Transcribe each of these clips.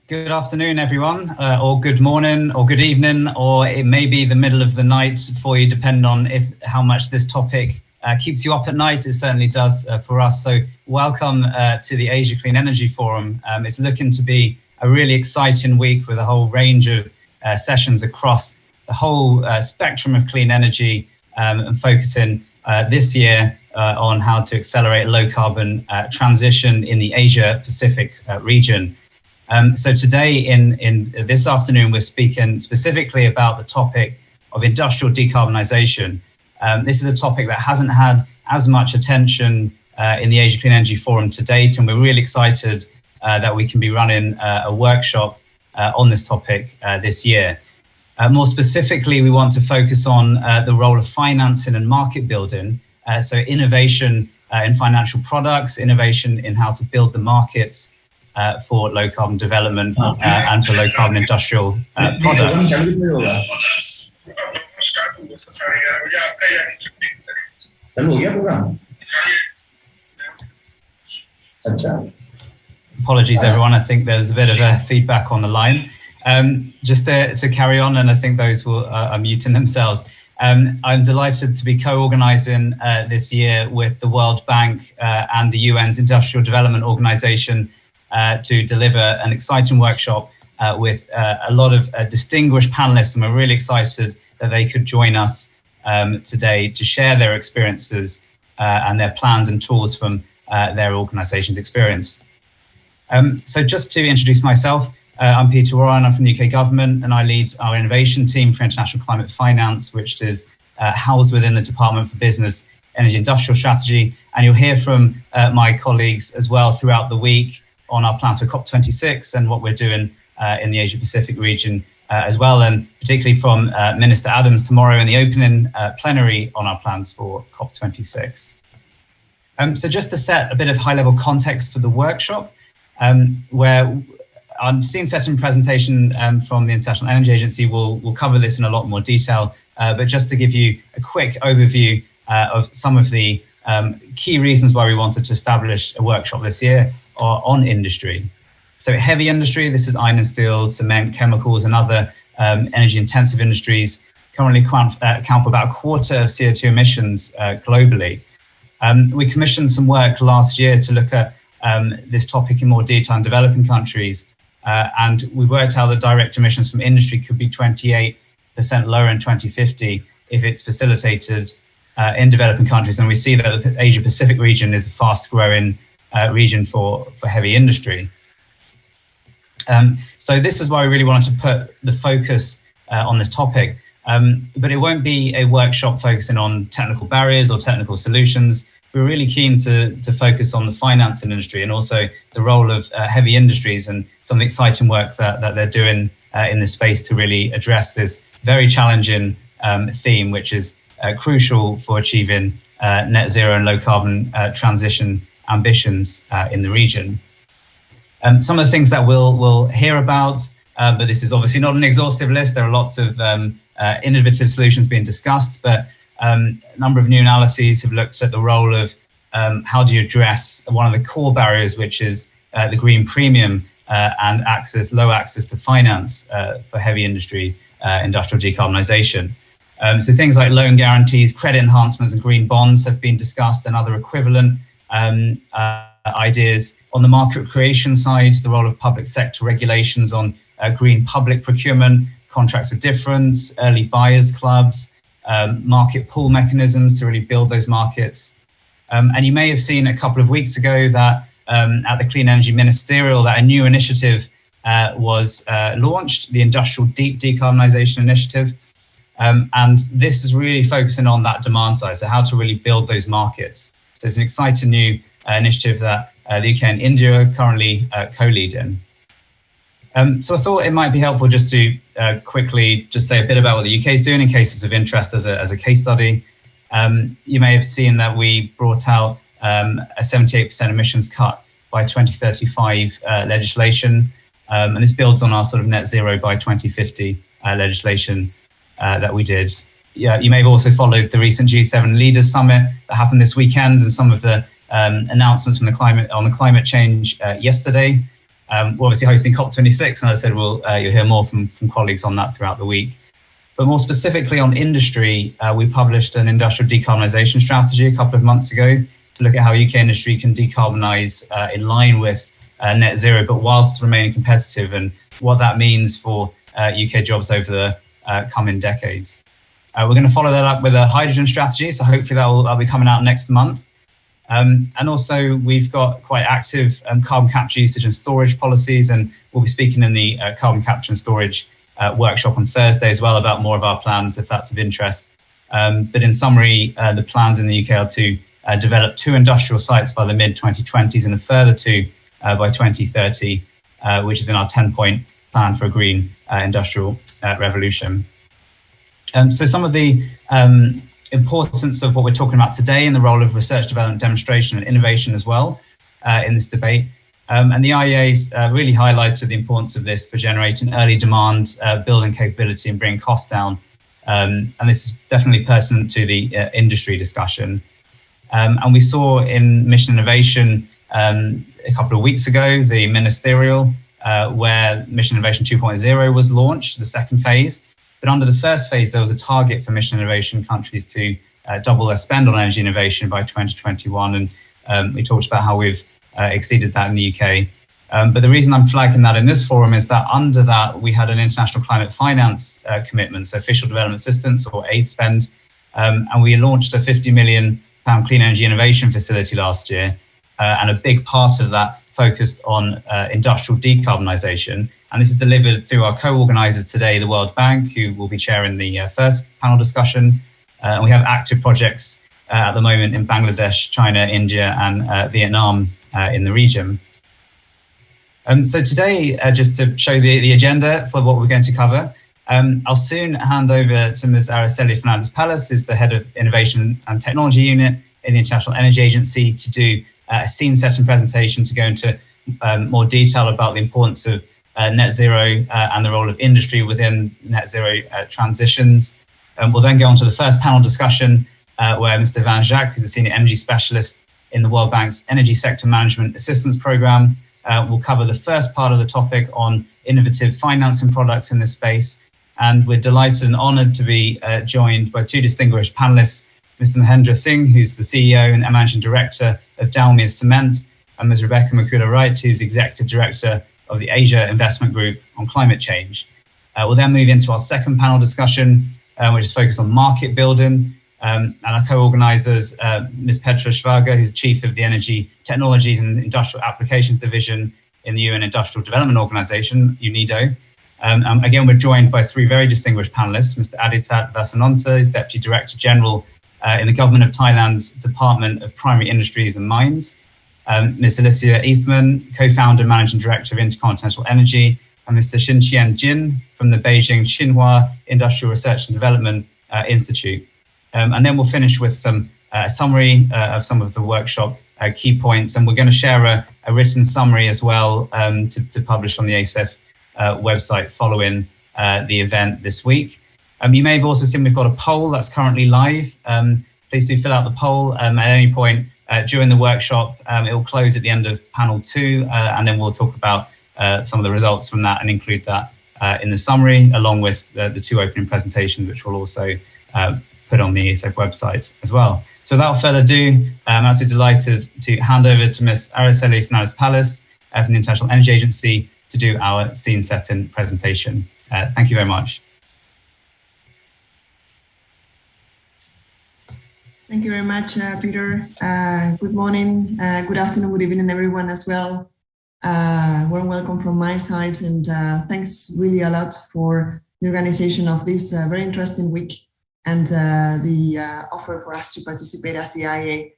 Good afternoon, everyone, or good morning, or good evening, or it may be the middle of the night for you, depending on how much this topic keeps you up at night. It certainly does for us. So welcome to the Asia Clean Energy Forum. It's looking to be a really exciting week with a whole range of sessions across the whole spectrum of clean energy and focusing this year on how to accelerate low carbon transition in the Asia Pacific region. So today, in this afternoon, we're speaking specifically about the topic of industrial decarbonisation. This is a topic that hasn't had as much attention in the Asia Clean Energy Forum to date, and we're really excited that we can be running a workshop on this topic this year. More specifically, we want to focus on the role of financing and market building, so innovation in financial products, innovation in how to build the markets for low carbon development and for low carbon industrial products. Apologies, everyone. I think there's a bit of feedback on the line. Just to carry on, and I think those will are muting themselves. I'm delighted to be co-organising this year with the World Bank and the UN's Industrial Development Organization to deliver an exciting workshop with a lot of distinguished panelists, and we're really excited that they could join us today to share their experiences and their plans and tools from their organisation's experience. So just to introduce myself, I'm Peter Warren, I'm from the UK government, and I lead our innovation team for international climate finance, which is housed within the Department for Business, Energy Industrial Strategy. And you'll hear from my colleagues as well throughout the week on our plans for COP26 and what we're doing in the Asia Pacific region as well, and particularly from Minister Adams tomorrow in the opening plenary on our plans for COP26. So just to set a bit of high-level context for the workshop, where our scene setting presentation from the International Energy Agency will cover this in a lot more detail, but just to give you a quick overview of some of the key reasons why we wanted to establish a workshop this year on industry. So heavy industry, this is iron and steel, cement, chemicals, and other energy-intensive industries currently account for about a quarter of CO2 emissions globally. We commissioned some work last year to look at this topic in more detail in developing countries, and we worked out that direct emissions from industry could be 28% lower in 2050 if it's facilitated in developing countries. And we see that the Asia Pacific region is a fast-growing region for heavy industry. So this is why we really wanted to put the focus on this topic. But it won't be a workshop focusing on technical barriers or technical solutions. We're really keen to focus on the financing industry and also the role of heavy industries and some of the exciting work that they're doing in this space to really address this very challenging theme, which is crucial for achieving net zero and low carbon transition ambitions in the region. Some of the things that we'll hear about, but this is obviously not an exhaustive list. There are lots of innovative solutions being discussed, but a number of new analyses have looked at the role of how do you address one of the core barriers, which is the green premium and low access to finance for heavy industry, industrial decarbonisation. So things like loan guarantees, credit enhancements, and green bonds have been discussed, and other equivalent ideas. On the market creation side, the role of public sector regulations on green public procurement, contracts of difference, early buyers clubs, market pull mechanisms to really build those markets. And you may have seen a couple of weeks ago that at the Clean Energy Ministerial that a new initiative was launched, the Industrial Deep Decarbonisation Initiative. And this is really focusing on that demand side, so how to really build those markets. So it's an exciting new initiative that the UK and India are currently co-leading. So I thought it might be helpful just to quickly just say a bit about what the UK is doing in case it's of interest as a case study. You may have seen that we brought out a 78% emissions cut by 2035 legislation, and this builds on our sort of net zero by 2050 legislation that we did. Yeah, you may have also followed the recent G7 Leaders Summit that happened this weekend, and some of the announcements from the climate change yesterday. We're obviously hosting COP26, and as I said, you'll hear more from colleagues on that throughout the week. But more specifically on industry, we published an industrial decarbonisation strategy a couple of months ago to look at how UK industry can decarbonise in line with net zero, but whilst remaining competitive, and what that means for UK jobs over the coming decades. We're going to follow that up with a hydrogen strategy, so hopefully that'll be coming out next month. And also we've got quite active carbon capture usage and storage policies, and we'll be speaking in the carbon capture and storage workshop on Thursday as well about more of our plans if that's of interest. But in summary, the plans in the UK are to develop 2 industrial sites by the mid-2020s and a further 2 by 2030, which is in our 10-point plan for a green industrial revolution. So some of the importance of what we're talking about today and the role of research, development, demonstration and innovation as well in this debate. And the IEA's really highlighted the importance of this for generating early demand, building capability and bringing costs down. And this is definitely pertinent to the industry discussion. And we saw in Mission Innovation a couple of weeks ago, the ministerial, where Mission Innovation 2.0 was launched, the second phase. But under the first phase, there was a target for Mission Innovation countries to double their spend on energy innovation by 2021. And we talked about how we've exceeded that in the UK. But the reason I'm flagging that in this forum is that under that, we had an international climate finance commitment, so official development assistance or aid spend. And we launched a £50 million clean energy innovation facility last year. And a big part of that focused on industrial decarbonisation. And this is delivered through our co-organisers today, the World Bank, who will be chairing the first panel discussion. And we have active projects at the moment in Bangladesh, China, India and Vietnam in the region. So today, just to show the agenda for what we're going to cover, I'll soon hand over to Ms. Araceli Fernandez-Palace, who's the Head of Innovation and Technology Unit in the International Energy Agency, to do a scene setting presentation to go into more detail about the importance of net zero and the role of industry within net zero transitions. We'll then go on to the first panel discussion where Mr. Van Jacques, who's a senior energy specialist in the World Bank's Energy Sector Management Assistance Programme, will cover the first part of the topic on innovative financing products in this space. And we're delighted and honoured to be joined by 2 distinguished panellists, Mr. Mahendra Singh, who's the CEO and Managing Director of Dalmia Cement, and Ms. Rebecca Makula-Wright, who's Executive Director of the Asia Investment Group on Climate Change. We'll then move into our second panel discussion, which is focused on market building. And our co-organisers, Ms. Petra Schwager, who's Chief of the Energy Technologies and Industrial Applications Division in the UN Industrial Development Organisation, UNIDO. Again, we're joined by 3 very distinguished panellists, Mr. Aditat Vasanonta, who's Deputy Director General in the Government of Thailand's Department of Primary Industries and Mines, Ms. Alicia Eastman, Co-Founder and Managing Director of Intercontinental Energy, and Mr. Xinqian Jin from the Beijing Xinhua Industrial Research and Development Institute. And then we'll finish with some summary of some of the workshop key points, and we're going to share a written summary as well to publish on the ASEF website following the event this week. You may have also seen we've got a poll that's currently live. Please do fill out the poll at any point during the workshop. It will close at the end of panel 2, and then we'll talk about some of the results from that and include that in the summary, along with the 2 opening presentations, which we'll also put on the ASEF website as well. So without further ado, I'm absolutely delighted to hand over to Ms. Araceli Fernandez-Palace from the International Energy Agency to do our scene setting presentation. Thank you very much. Thank you very much, Peter. Good morning, good afternoon, good evening, everyone as well. Warm welcome from my side, and thanks really a lot for the organization of this very interesting week and the offer for us to participate as the IEA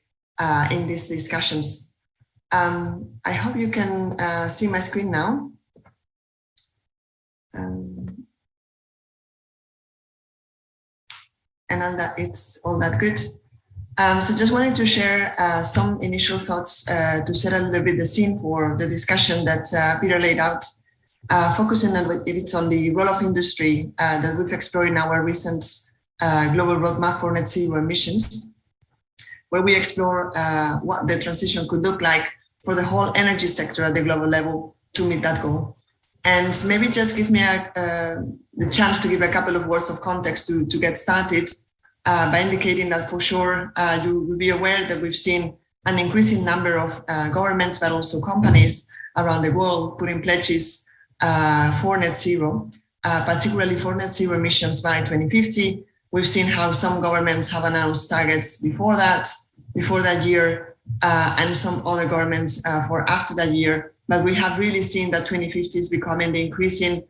in these discussions. I hope you can see my screen now. And it's all that good. So just wanted to share some initial thoughts to set a little bit the scene for the discussion that Peter laid out, focusing a little bit on the role of industry that we've explored in our recent global roadmap for net zero emissions, where we explore what the transition could look like for the whole energy sector at the global level to meet that goal. And maybe just give me the chance to give a couple of words of context to get started by indicating that for sure you will be aware that we've seen an increasing number of governments, but also companies around the world putting pledges for net zero, particularly for net zero emissions by 2050. We've seen how some governments have announced targets before that year, and some other governments for after that year. But we have really seen that 2050 is becoming the increasing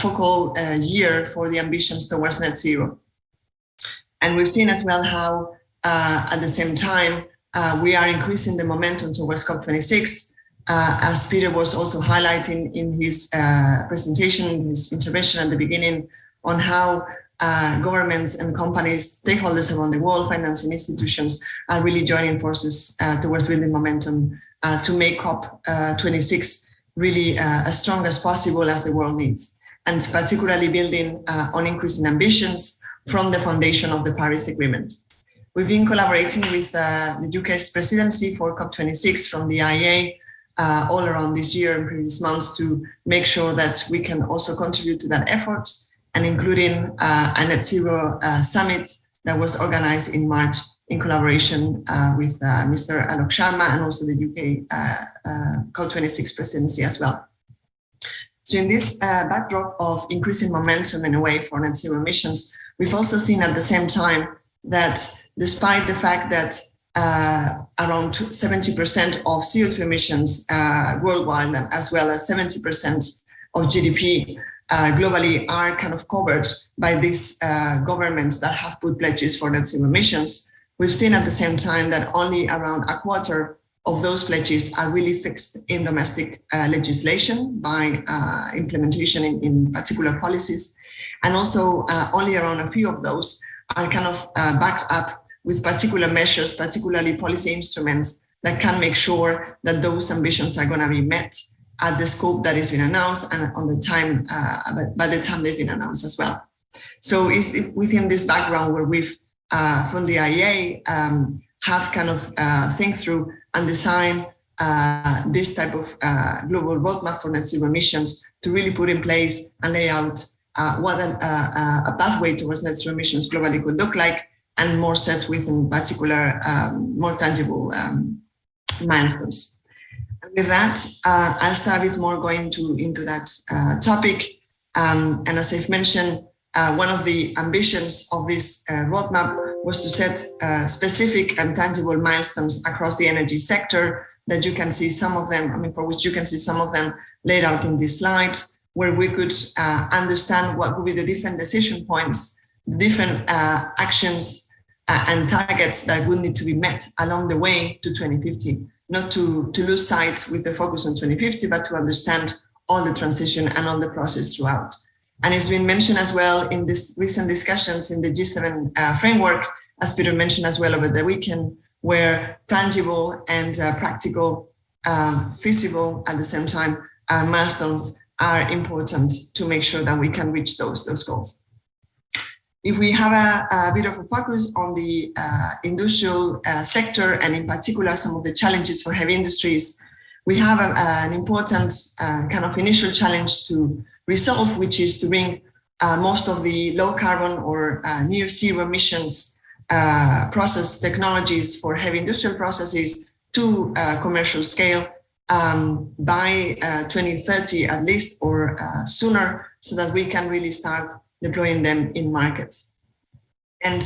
focal year for the ambitions towards net zero. And we've seen as well how at the same time we are increasing the momentum towards COP26, as Peter was also highlighting in his presentation, in his intervention at the beginning, on how governments and companies, stakeholders around the world, financing institutions are really joining forces towards building momentum to make COP26 really as strong as possible as the world needs, and particularly building on increasing ambitions from the foundation of the Paris Agreement. We've been collaborating with the UK's presidency for COP26 from the IEA all around this year and previous months to make sure that we can also contribute to that effort, and including a net zero summit that was organized in March in collaboration with Mr. Alok Sharma and also the UK COP26 presidency as well. So in this backdrop of increasing momentum in a way for net zero emissions, we've also seen at the same time that despite the fact that around 70% of CO2 emissions worldwide, as well as 70% of GDP globally are kind of covered by these governments that have put pledges for net zero emissions, we've seen at the same time that only around a quarter of those pledges are really fixed in domestic legislation by implementation in particular policies. And also only around a few of those are kind of backed up with particular measures, particularly policy instruments that can make sure that those ambitions are going to be met at the scope that has been announced and on the time, by the time they've been announced as well. So it's within this background where we've, from the IEA, have kind of think through and design this type of global roadmap for net zero emissions to really put in place and lay out what a pathway towards net zero emissions globally could look like, and more set within particular, more tangible milestones. And with that, I'll start a bit more going into that topic. And as I've mentioned, one of the ambitions of this roadmap was to set specific and tangible milestones across the energy sector that you can see some of them, for which you can see some of them laid out in this slide, where we could understand what would be the different decision points, different actions and targets that would need to be met along the way to 2050, not to lose sight with the focus on 2050, but to understand all the transition and all the process throughout. And it's been mentioned as well in this recent discussions in the G7 framework, as Peter mentioned as well over the weekend, where tangible and practical, feasible at the same time milestones are important to make sure that we can reach those goals. If we have a bit of a focus on the industrial sector, and in particular some of the challenges for heavy industries, we have an important kind of initial challenge to resolve, which is to bring most of the low carbon or near zero emissions process technologies for heavy industrial processes to commercial scale by 2030 at least, or sooner, so that we can really start deploying them in markets. And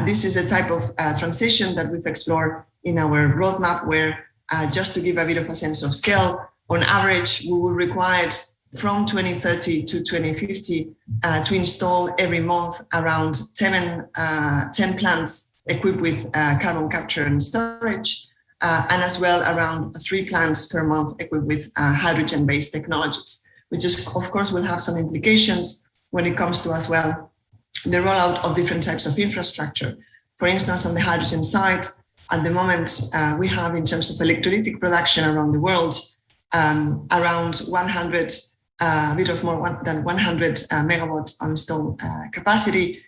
this is a type of transition that we've explored in our roadmap, where just to give a bit of a sense of scale, on average, we will require from 2030 to 2050 to install every month around 10 plants equipped with carbon capture and storage, and as well around 3 plants per month equipped with hydrogen-based technologies, which is, of course, will have some implications when it comes to as well the rollout of different types of infrastructure. For instance, on the hydrogen side, at the moment, we have, in terms of electrolytic production around the world, around 100, a bit of more than 100 megawatt on installed capacity,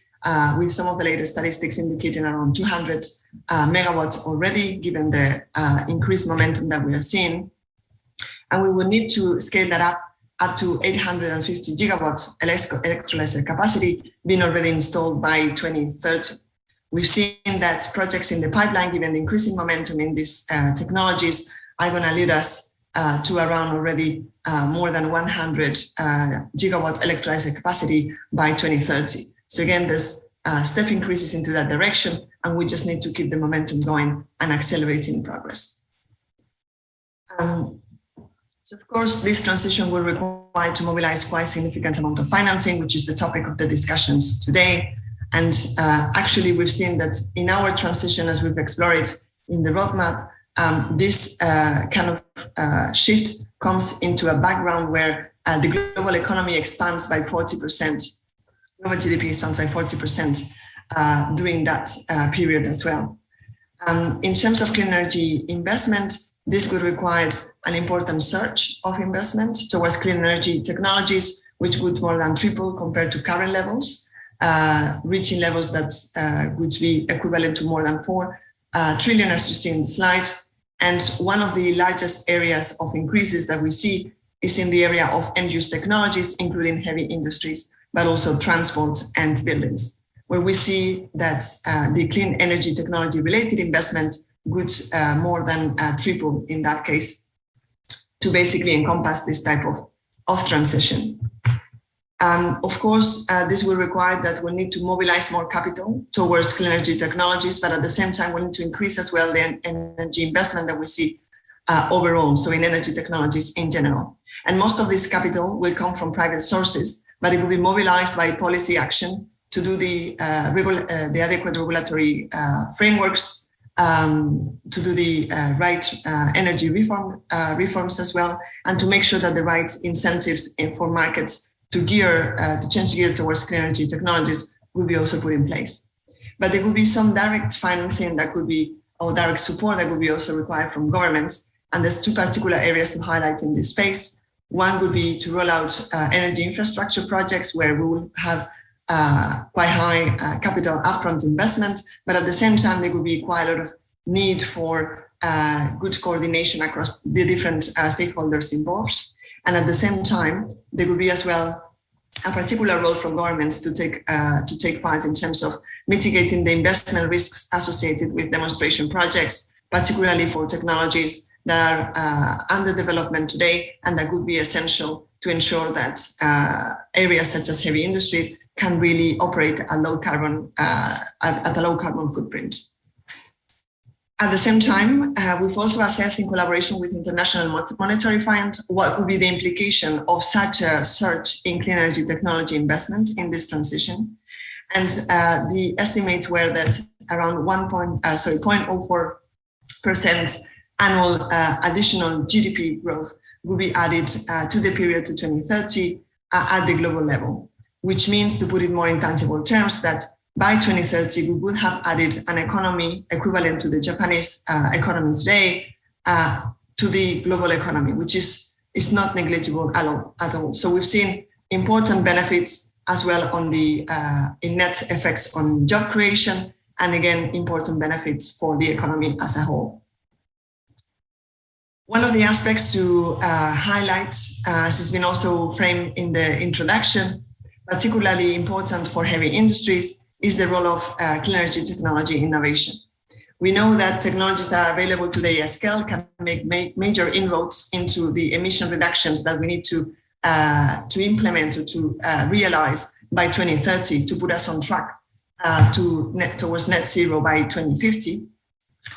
with some of the latest statistics indicating around 200 megawatts already, given the increased momentum that we are seeing. and we will need to scale that up to 850 gigawatts electrolyzer capacity being already installed by 2030. We've seen that projects in the pipeline, given the increasing momentum in these technologies, are going to lead us to around already more than 100 gigawatt electrolyzer capacity by 2030. So again, there's step increases into that direction, and we just need to keep the momentum going and accelerating progress. So of course, this transition will require to mobilize quite a significant amount of financing, which is the topic of the discussions today. And actually, we've seen that in our transition, as we've explored in the roadmap, this kind of shift comes into a background where the global economy expands by 40%. Global GDP expands by 40% during that period as well. In terms of clean energy investment, this would require an important surge of investment towards clean energy technologies, which would more than triple compared to current levels, reaching levels that would be equivalent to more than 4 trillion, as you see in the slide. And one of the largest areas of increases that we see is in the area of end-use technologies, including heavy industries, but also transport and buildings, where we see that the clean energy technology related investment would more than triple in that case to basically encompass this type of transition. Of course, this will require that we need to mobilize more capital towards clean energy technologies, but at the same time, we need to increase as well the energy investment that we see overall, so in energy technologies in general. And most of this capital will come from private sources, but it will be mobilized by policy action to do the adequate regulatory frameworks, to do the right energy reforms as well, and to make sure that the right incentives for markets to change gear towards clean energy technologies will be also put in place. But there will be some direct financing that could be, or direct support that would be also required from governments. And there's 2 particular areas to highlight in this space. One would be to roll out energy infrastructure projects where we will have quite high capital upfront investment, but at the same time, there will be quite a lot of need for good coordination across the different stakeholders involved. And at the same time, there will be as well a particular role from governments to take part in terms of mitigating the investment risks associated with demonstration projects, particularly for technologies that are under development today and that would be essential to ensure that areas such as heavy industry can really operate at low carbon at a low carbon footprint. At the same time, we've also assessed in collaboration with International Monetary Fund what would be the implication of such a surge in clean energy technology investment in this transition. And the estimates were that around 0.04% annual additional GDP growth will be added to the period to 2030 at the global level, which means, to put it more in tangible terms, that by 2030, we would have added an economy equivalent to the Japanese economy today to the global economy, which is not negligible at all. So we've seen important benefits as well on the in net effects on job creation, and again, important benefits for the economy as a whole. One of the aspects to highlight, as has been also framed in the introduction, particularly important for heavy industries, is the role of clean energy technology innovation. We know that technologies that are available today at scale can make major inroads into the emission reductions that we need to implement or to realize by 2030 to put us on track towards net zero by 2050.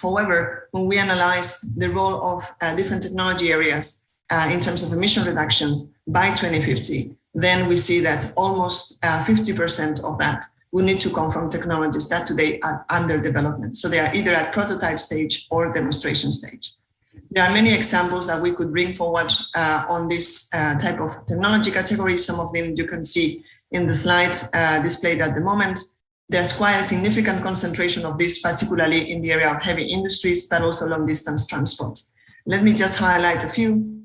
However, when we analyze the role of different technology areas in terms of emission reductions by 2050, then we see that almost 50% of that will need to come from technologies that today are under development. So they are either at prototype stage or demonstration stage. There are many examples that we could bring forward on this type of technology category. Some of them you can see in the slides displayed at the moment. There's quite a significant concentration of this, particularly in the area of heavy industries, but also long distance transport. Let me just highlight a few,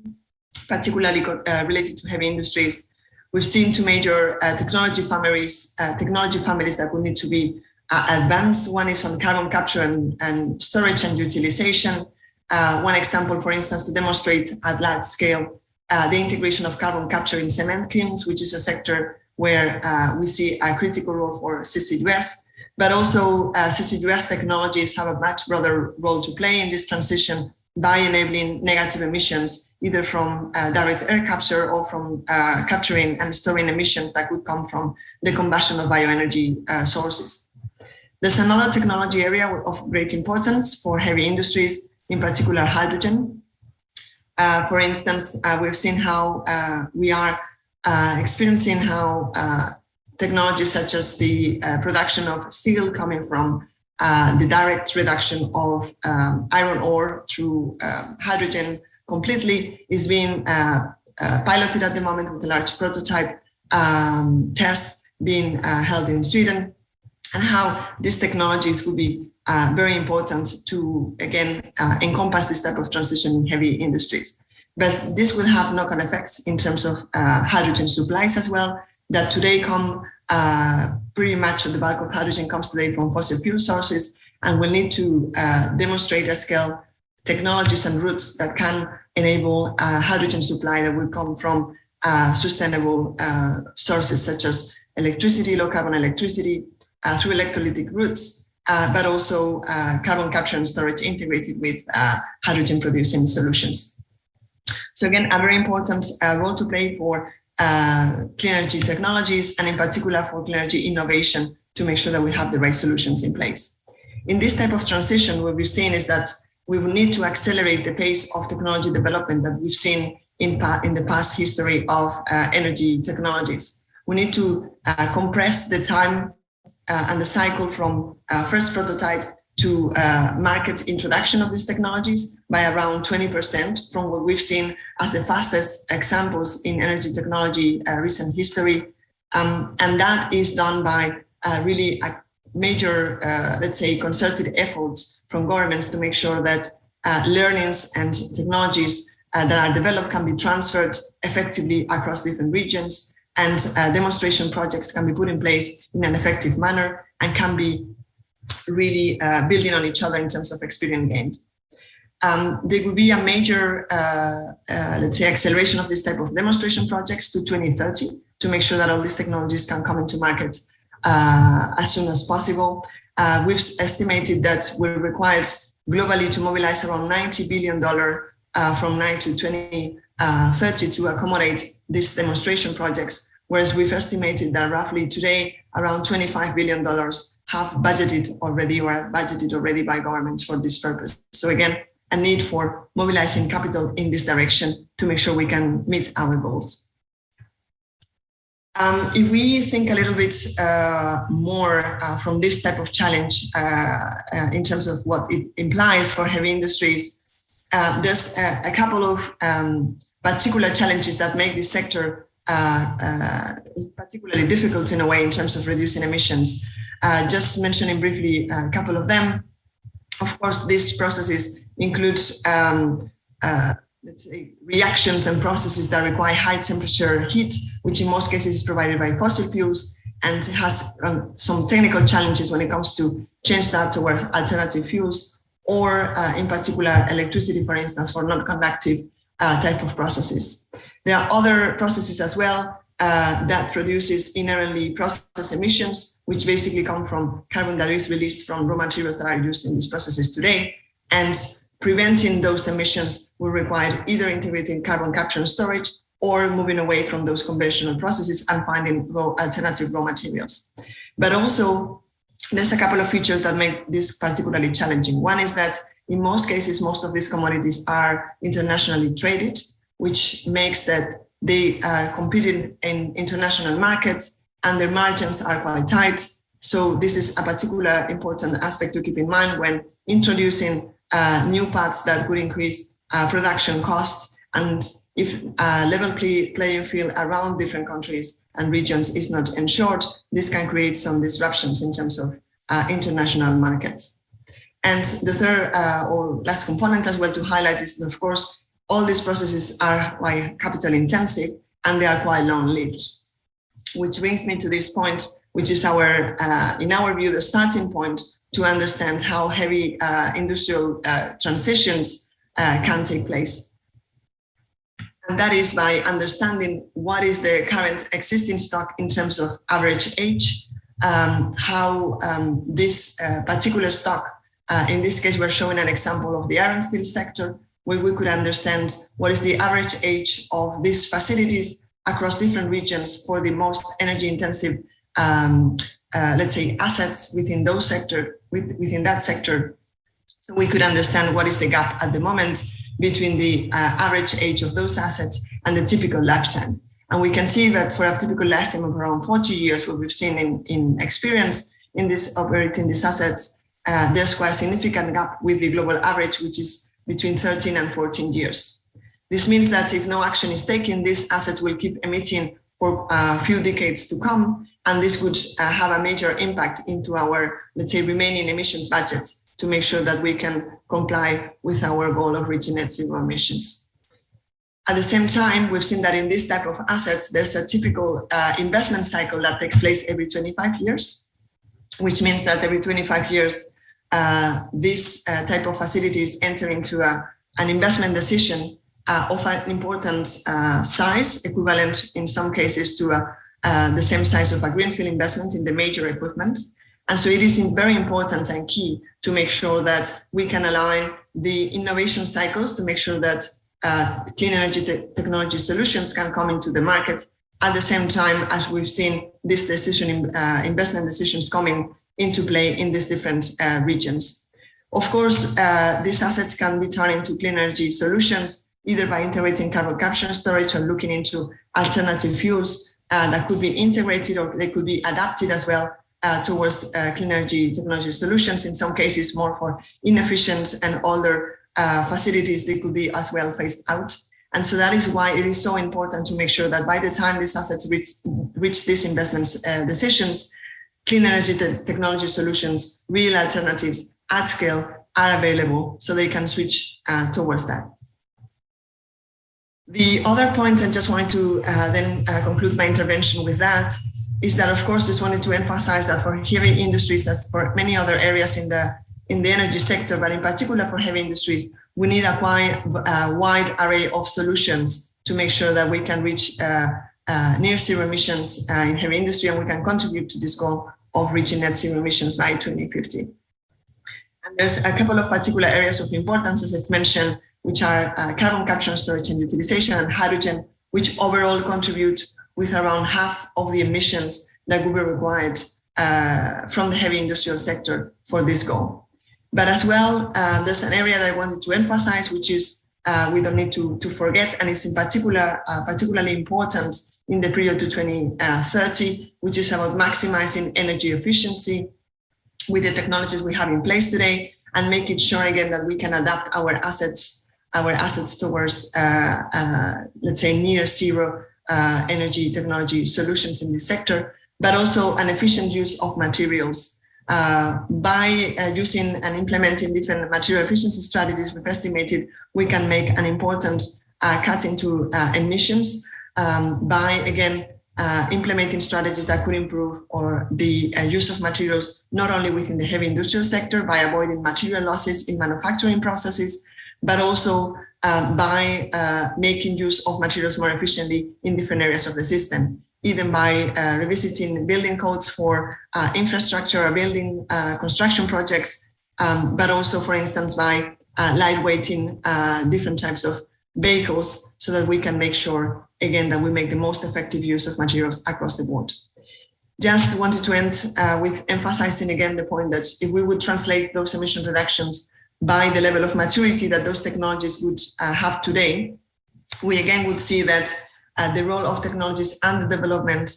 particularly related to heavy industries. We've seen 2 major technology families that will need to be advanced. One is on carbon capture and storage and utilization. One example, for instance, to demonstrate at large scale the integration of carbon capture in cement kilns, which is a sector where we see a critical role for CCUS, but also CCUS technologies have a much broader role to play in this transition by enabling negative emissions, either from direct air capture or from capturing and storing emissions that would come from the combustion of bioenergy sources. There's another technology area of great importance for heavy industries, in particular hydrogen. For instance, we've seen how we are experiencing how technologies such as the production of steel coming from the direct reduction of iron ore through hydrogen completely is being piloted at the moment, with a large prototype test being held in Sweden, and how these technologies will be very important to, again, encompass this type of transition in heavy industries. But this will have knock-on effects in terms of hydrogen supplies as well, that today come pretty much the bulk of hydrogen comes today from fossil fuel sources, and we'll need to demonstrate at scale technologies and routes that can enable hydrogen supply that will come from sustainable sources such as electricity, low carbon electricity, through electrolytic routes, but also carbon capture and storage integrated with hydrogen producing solutions. So again, a very important role to play for clean energy technologies, and in particular for clean energy innovation, to make sure that we have the right solutions in place. In this type of transition, what we've seen is that we will need to accelerate the pace of technology development that we've seen in the past history of energy technologies. We need to compress the time and the cycle from first prototype to market introduction of these technologies by around 20% from what we've seen as the fastest examples in energy technology recent history. And that is done by really a major, let's say, concerted efforts from governments to make sure that learnings and technologies that are developed can be transferred effectively across different regions, and demonstration projects can be put in place in an effective manner and can be really building on each other in terms of experience gained. There will be a major, let's say, acceleration of this type of demonstration projects to 2030 to make sure that all these technologies can come into market as soon as possible. We've estimated that we're required globally to mobilize around $90 billion from now to 2030 to accommodate these demonstration projects, whereas we've estimated that roughly today around $25 billion have budgeted already or are budgeted already by governments for this purpose. So again, a need for mobilizing capital in this direction to make sure we can meet our goals. If we think a little bit more from this type of challenge in terms of what it implies for heavy industries, there's a couple of particular challenges that make this sector particularly difficult in a way in terms of reducing emissions. Just mentioning briefly a couple of them. Of course, these processes include let's say, reactions and processes that require high temperature heat, which in most cases is provided by fossil fuels, and has some technical challenges when it comes to change that towards alternative fuels, or in particular electricity, for instance, for non-conductive type of processes. There are other processes as well that produces inherently process emissions, which basically come from carbon that is released from raw materials that are used in these processes today. And preventing those emissions will require either integrating carbon capture and storage or moving away from those conventional processes and finding alternative raw materials. But also, there's a couple of features that make this particularly challenging. One is that in most cases, most of these commodities are internationally traded, which makes that they are competing in international markets and their margins are quite tight. So this is a particular important aspect to keep in mind when introducing new paths that could increase production costs. And if a level playing field around different countries and regions is not ensured, this can create some disruptions in terms of international markets. And the third or last component as well to highlight is that, of course, all these processes are quite capital intensive and they are quite long-lived. Which brings me to this point, which is our, in our view, the starting point to understand how heavy industrial transitions can take place. And that is by understanding what is the current existing stock in terms of average age, how this particular stock, in this case, we're showing an example of the iron steel sector, where we could understand what is the average age of these facilities across different regions for the most energy intensive, let's say, assets within those within that sector. So we could understand what is the gap at the moment between the average age of those assets and the typical lifetime. And we can see that for a typical lifetime of around 40 years, what we've seen in experience in this operating these assets, there's quite a significant gap with the global average, which is between 13 and 14 years. This means that if no action is taken, these assets will keep emitting for a few decades to come, and this would have a major impact into our, let's say, remaining emissions budget to make sure that we can comply with our goal of reaching net zero emissions. At the same time, we've seen that in this type of assets, there's a typical investment cycle that takes place every 25 years, which means that every 25 years, this type of facilities enter into an investment decision of an important size, equivalent in some cases to the same size of a greenfield investment in the major equipment. And so it is very important and key to make sure that we can align the innovation cycles to make sure that clean energy technology solutions can come into the market at the same time as we've seen this investment decisions coming into play in these different regions. Of course, these assets can be turned into clean energy solutions, either by integrating carbon capture and storage or looking into alternative fuels that could be integrated, or they could be adapted as well towards clean energy technology solutions. In some cases, more for inefficient and older facilities, they could be as well phased out. And so that is why it is so important to make sure that by the time these assets reach these investment decisions, clean energy technology solutions, real alternatives at scale are available so they can switch towards that. The other point I just wanted to then conclude my intervention with that is that, of course, just wanted to emphasize that for heavy industries, as for many other areas in the energy sector, but in particular for heavy industries, we need a quite wide array of solutions to make sure that we can reach near zero emissions in heavy industry, and we can contribute to this goal of reaching net zero emissions by 2050. And there's a couple of particular areas of importance, as I've mentioned, which are carbon capture and storage and utilization, and hydrogen, which overall contribute with around half of the emissions that will be required from the heavy industrial sector for this goal. But as well, there's an area that I wanted to emphasize, which is we don't need to forget, and it's in particular particularly important in the period to 2030, which is about maximizing energy efficiency with the technologies we have in place today, and making sure again that we can adapt our assets towards let's say near zero energy technology solutions in this sector, but also an efficient use of materials. By using and implementing different material efficiency strategies, we've estimated we can make an important cut into emissions by, again, implementing strategies that could improve the use of materials, not only within the heavy industrial sector by avoiding material losses in manufacturing processes, but also by making use of materials more efficiently in different areas of the system, either by revisiting building codes for infrastructure or building construction projects, but also, for instance, by lightweighting different types of vehicles so that we can make sure, again, that we make the most effective use of materials across the board. Just wanted to end with emphasizing again the point that if we would translate those emission reductions by the level of maturity that those technologies would have today, we again would see that the role of technologies and the development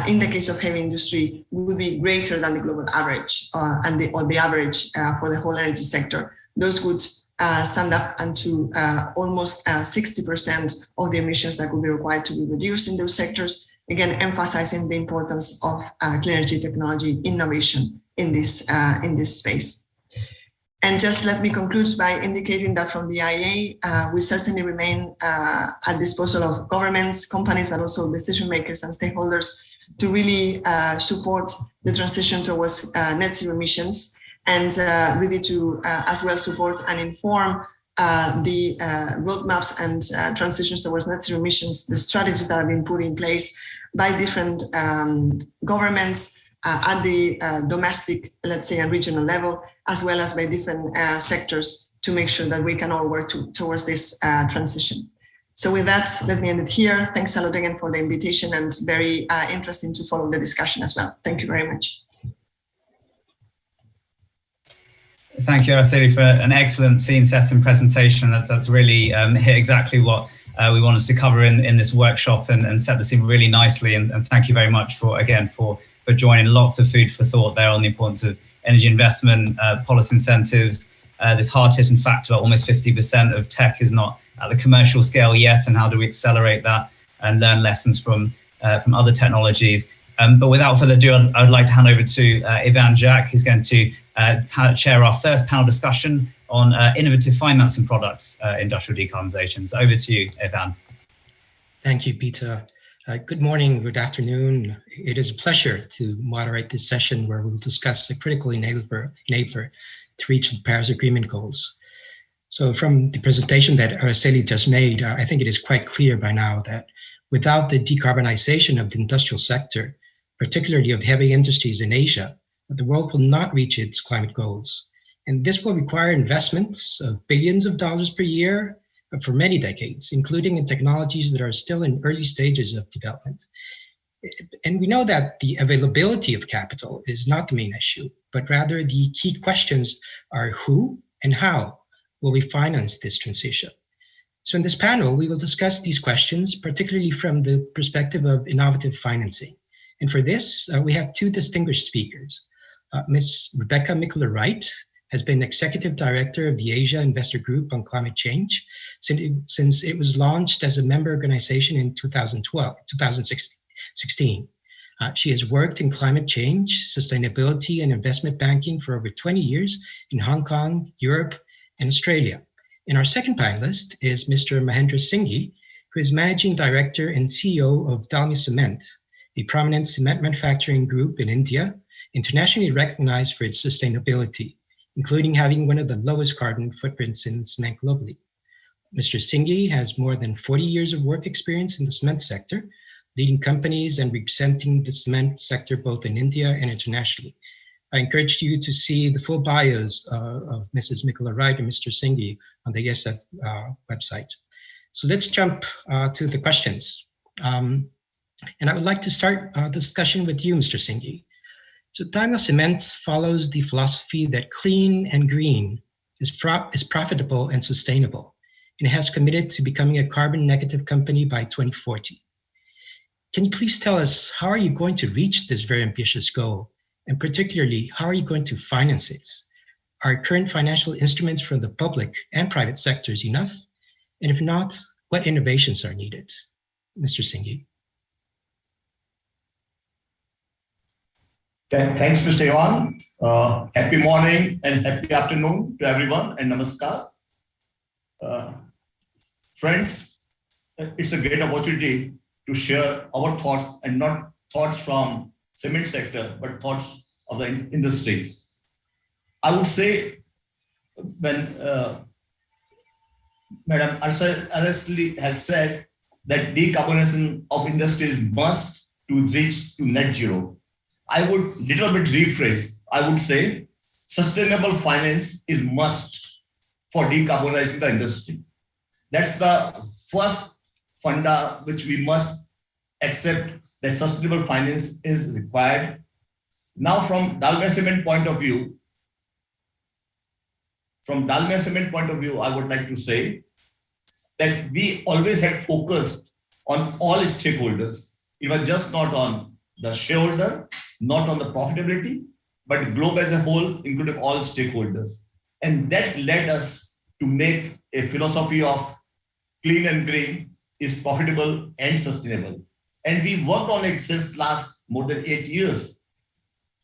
in the case of heavy industry would be greater than the global average or the average for the whole energy sector. Those would stand up and to almost 60% of the emissions that would be required to be reduced in those sectors, again emphasizing the importance of clean energy technology innovation in this space. And just let me conclude by indicating that from the IEA, we certainly remain at disposal of governments, companies, but also decision makers and stakeholders to really support the transition towards net zero emissions, and really to as well support and inform the roadmaps and transitions towards net zero emissions, the strategies that have been put in place by different governments at the domestic, let's say, and regional level, as well as by different sectors to make sure that we can all work towards this transition. So with that, let me end it here. Thanks a lot again for the invitation, and very interesting to follow the discussion as well. Thank you very much. Thank you, Araceli, for an excellent scene-setting presentation. That's really hit exactly what we wanted to cover in this workshop, and set the scene really nicely. And thank you very much for joining. Lots of food for thought there on the importance of energy investment, policy incentives, this hard-hitting fact about almost 50% of tech is not at the commercial scale yet, and how do we accelerate that and learn lessons from other technologies. But without further ado, I'd like to hand over to Ivan Jack, who's going to chair our first panel discussion on innovative financing products, industrial decarbonisation. So over to you, Ivan. Thank you, Peter. Good morning, good afternoon. It is a pleasure to moderate this session where we'll discuss the critical enabler to reach the Paris Agreement goals. So from the presentation that Araceli just made, I think it is quite clear by now that without the decarbonization of the industrial sector, particularly of heavy industries in Asia, the world will not reach its climate goals. And this will require investments of billions of dollars per year for many decades, including in technologies that are still in early stages of development. And we know that the availability of capital is not the main issue, but rather the key questions are who and how will we finance this transition? So in this panel, we will discuss these questions, particularly from the perspective of innovative financing. And for this, we have two distinguished speakers. Ms. Rebecca Mikula-Wright has been Executive Director of the Asia Investor Group on Climate Change since it was launched as a member organization in 2016. She has worked in climate change, sustainability, and investment banking for over 20 years in Hong Kong, Europe, and Australia. And our second panelist is Mr. Mahendra Singhi, who is Managing Director and CEO of Dalmia Cement, a prominent cement manufacturing group in India, internationally recognized for its sustainability, including having one of the lowest carbon footprints in cement globally. Mr. Singhi has more than 40 years of work experience in the cement sector, leading companies and representing the cement sector both in India and internationally. I encourage you to see the full bios of Mrs. Mikula-Wright and Mr. Singhi on the ESF website. So let's jump to the questions. And I would like to start the discussion with you, Mr. Singhi. So Dalmia Cement follows the philosophy that clean and green is profitable and sustainable, and has committed to becoming a carbon negative company by 2040. Can you please tell us, how are you going to reach this very ambitious goal? And particularly, how are you going to finance it? Are current financial instruments from the public and private sectors enough? And if not, what innovations are needed? Mr. Singhi. Thanks, Mr. Ivan. Happy morning and happy afternoon to everyone, and namaskar. Friends, it's a great opportunity to share our thoughts, and not thoughts from cement sector, but thoughts of the industry. I would say when Madam Araceli has said that decarbonization of industries must to reach to net zero, I would little bit rephrase. I would say sustainable finance is must for decarbonizing the industry. That's the first funda which we must accept, that sustainable finance is required. Now from Dalmia Cement point of view, I would like to say that we always had focused on all stakeholders. It was just not on the shareholder, not on the profitability, but globe as a whole, including all stakeholders. And that led us to make a philosophy of clean and green is profitable and sustainable. And we worked on it since last more than 8 years.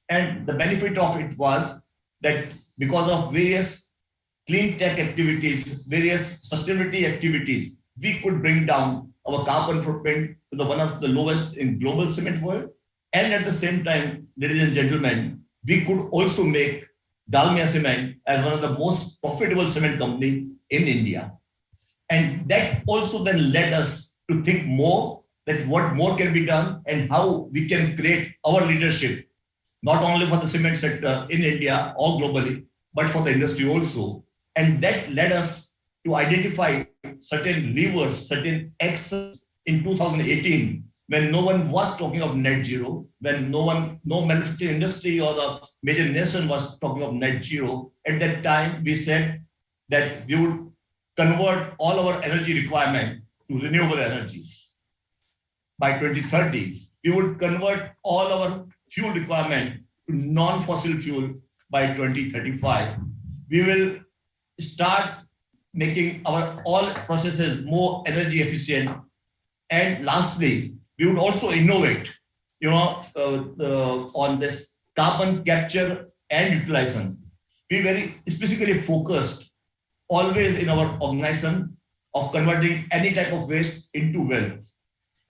And the benefit of it was that because of various clean tech activities, various sustainability activities, we could bring down our carbon footprint to the one of the lowest in global cement world. And at the same time, ladies and gentlemen, we could also make Dalmia Cement as one of the most profitable cement company in India. And that also then led us to think more that what more can be done and how we can create our leadership, not only for the cement sector in India or globally, but for the industry also. And that led us to identify certain levers, certain actions in 2018, when no one was talking of net zero, when no manufacturing industry or the major nation was talking of net zero. At that time, we said that we would convert all our energy requirement to renewable energy. By 2030, we would convert all our fuel requirement to non-fossil fuel by 2035. We will start making our all processes more energy efficient. And lastly, we would also innovate, on this carbon capture and utilization. We very specifically focused always in our organization of converting any type of waste into wealth.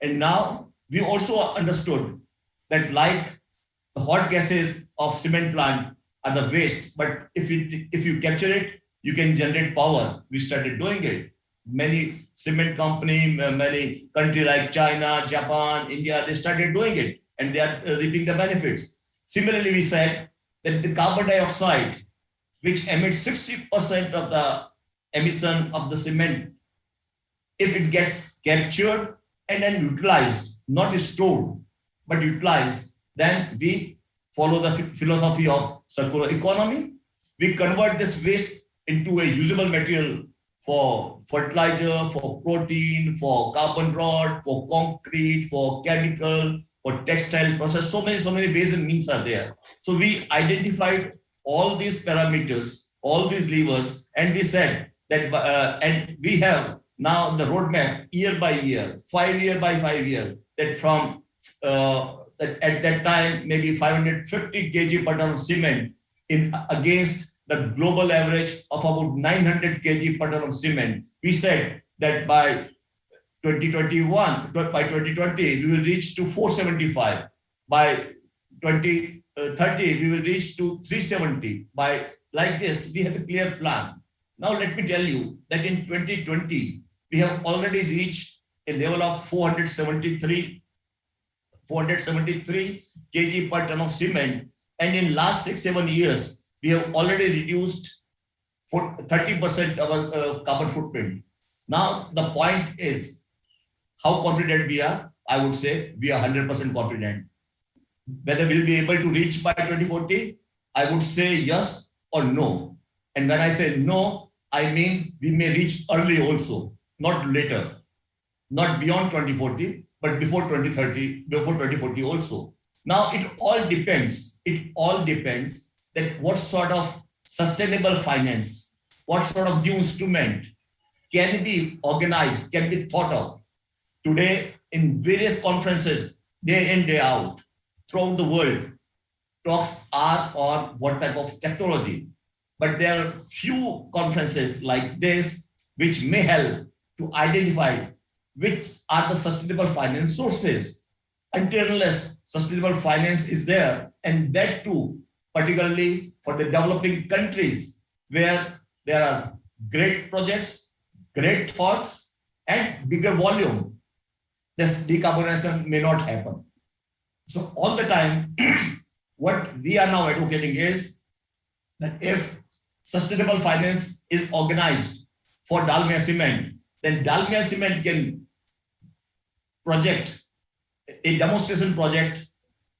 And now we also understood that like the hot gases of cement plant are the waste, but if you capture it, you can generate power. We started doing it. Many cement companies, many countries like China, Japan, India, they started doing it and they are reaping the benefits. Similarly, we said that the carbon dioxide, which emits 60% of the emission of the cement, if it gets captured and then utilized, not stored, but utilized, then we follow the philosophy of circular economy. We convert this waste into a usable material for fertilizer, for protein, for carbon rod, for concrete, for chemical, for textile process. So many ways and means are there. So we identified all these parameters, all these levers, and we said that, and we have now the roadmap year by year, 5 year by 5 year, that from at that time, maybe 550 kg per ton of cement against the global average of about 900 kg per ton of cement. We said that by 2020, we will reach to 475. By 2030, we will reach to 370. By like this, we have a clear plan. Now let me tell you that in 2020, we have already reached a level of 473 kg per ton of cement. And in last 6-7 years, we have already reduced 30% of our carbon footprint. Now, the point is how confident we are. I would say we are 100% confident. Whether we'll be able to reach by 2040, I would say yes or no. And when I say no, I mean we may reach early also, not later, not beyond 2040, but before 2030, before 2040 also. Now, it all depends that what sort of sustainable finance, what sort of new instrument can be organized, can be thought of. Today, in various conferences, day in, day out, throughout the world, talks are on what type of technology. But there are few conferences like this which may help to identify which are the sustainable finance sources. Until unless sustainable finance is there, and that too, particularly for the developing countries where there are great projects, great thoughts, and bigger volume, this decarbonization may not happen. So all the time, what we are now advocating is that if sustainable finance is organized for Dalmia Cement, then Dalmia Cement can project a demonstration project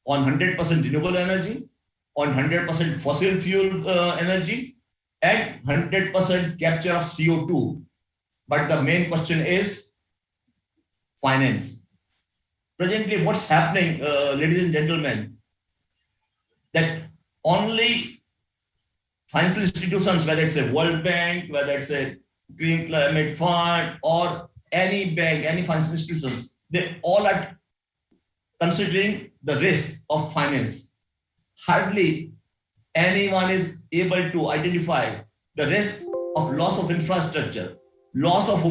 on 100% renewable energy, on 100% fossil fuel energy, and 100% capture of CO2. But the main question is finance. Presently, what's happening, ladies and gentlemen, that only financial institutions, whether it's a World Bank, whether it's a Green Climate Fund, or any bank, any financial institution, they all are considering the risk of finance. Hardly anyone is able to identify the risk of loss of infrastructure, loss of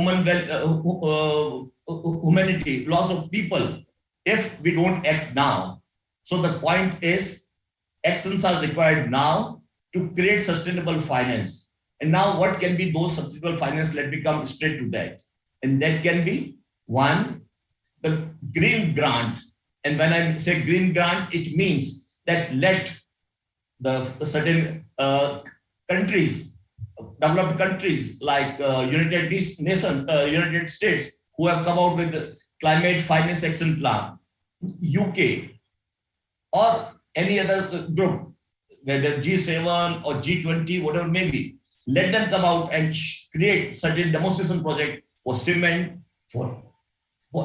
humanity, loss of people, if we don't act now. So the point is, actions are required now to create sustainable finance. And now what can be those sustainable finance? Let me come straight to that. And that can be one, the green grant. And when I say green grant, it means that let the certain countries, developed countries like United States, who have come out with the Climate Finance Action Plan, UK, or any other group, whether G7 or G20, whatever it may be, let them come out and create certain demonstration project for cement, for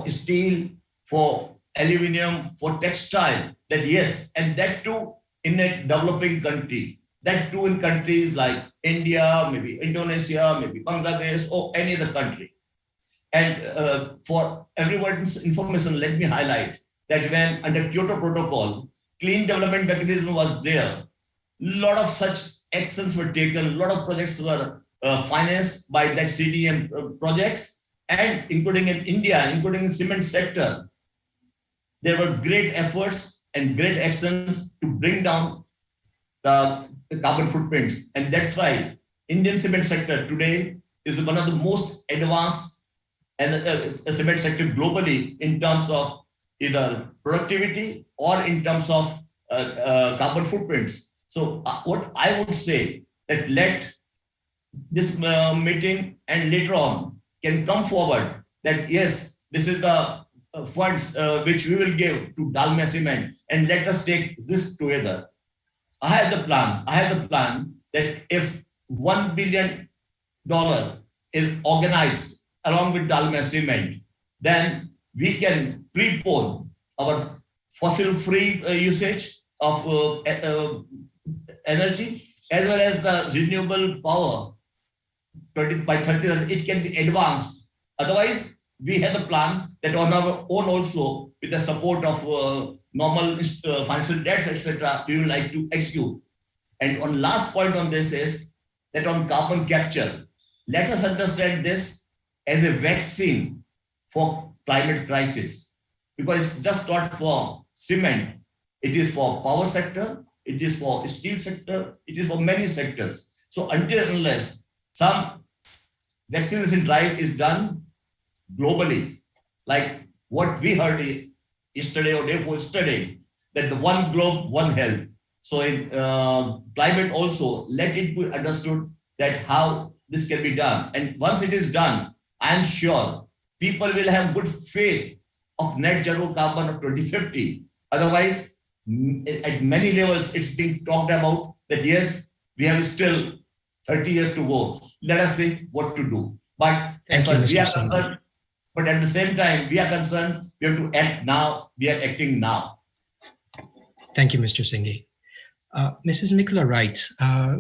steel, for aluminum, for textile, that yes, and that too in a developing country, that too in countries like India, maybe Indonesia, maybe Bangladesh, or any other country. And for everyone's information, let me highlight that when under Kyoto Protocol, clean development mechanism was there, a lot of such actions were taken, a lot of projects were financed by that CDM projects, and including in India, including in cement sector, there were great efforts and great actions to bring down the carbon footprints. And that's why Indian cement sector today is one of the most advanced and cement sector globally in terms of either productivity or in terms of carbon footprints. So what I would say that let this meeting and later on can come forward that yes, this is the funds which we will give to Dalmia Cement, and let us take this together. I have the plan that if $1 billion is organized along with Dalmia Cement, then we can prepone our fossil-free usage of energy as well as the renewable power. By 2030, it can be advanced. Otherwise, we have a plan that on our own also, with the support of normal financial debts, etc., we would like to execute. And on last point on this is that on carbon capture, let us understand this as a vaccine for climate crisis, because it's just not for cement. It is for power sector, it is for steel sector, it is for many sectors. So until and unless some vaccination drive is done globally, like what we heard yesterday or day before yesterday, that the one globe, one health. So in climate also, let it be understood that how this can be done. And once it is done, I am sure people will have good faith of net zero carbon of 2050. Otherwise, at many levels, it's being talked about that yes, we have still 30 years to go. Let us see what to do. But as far as we are concerned, but at the same time, we are concerned, we have to act now. We are acting now. Thank you, Mr. Singhi. Mrs. Mikula writes,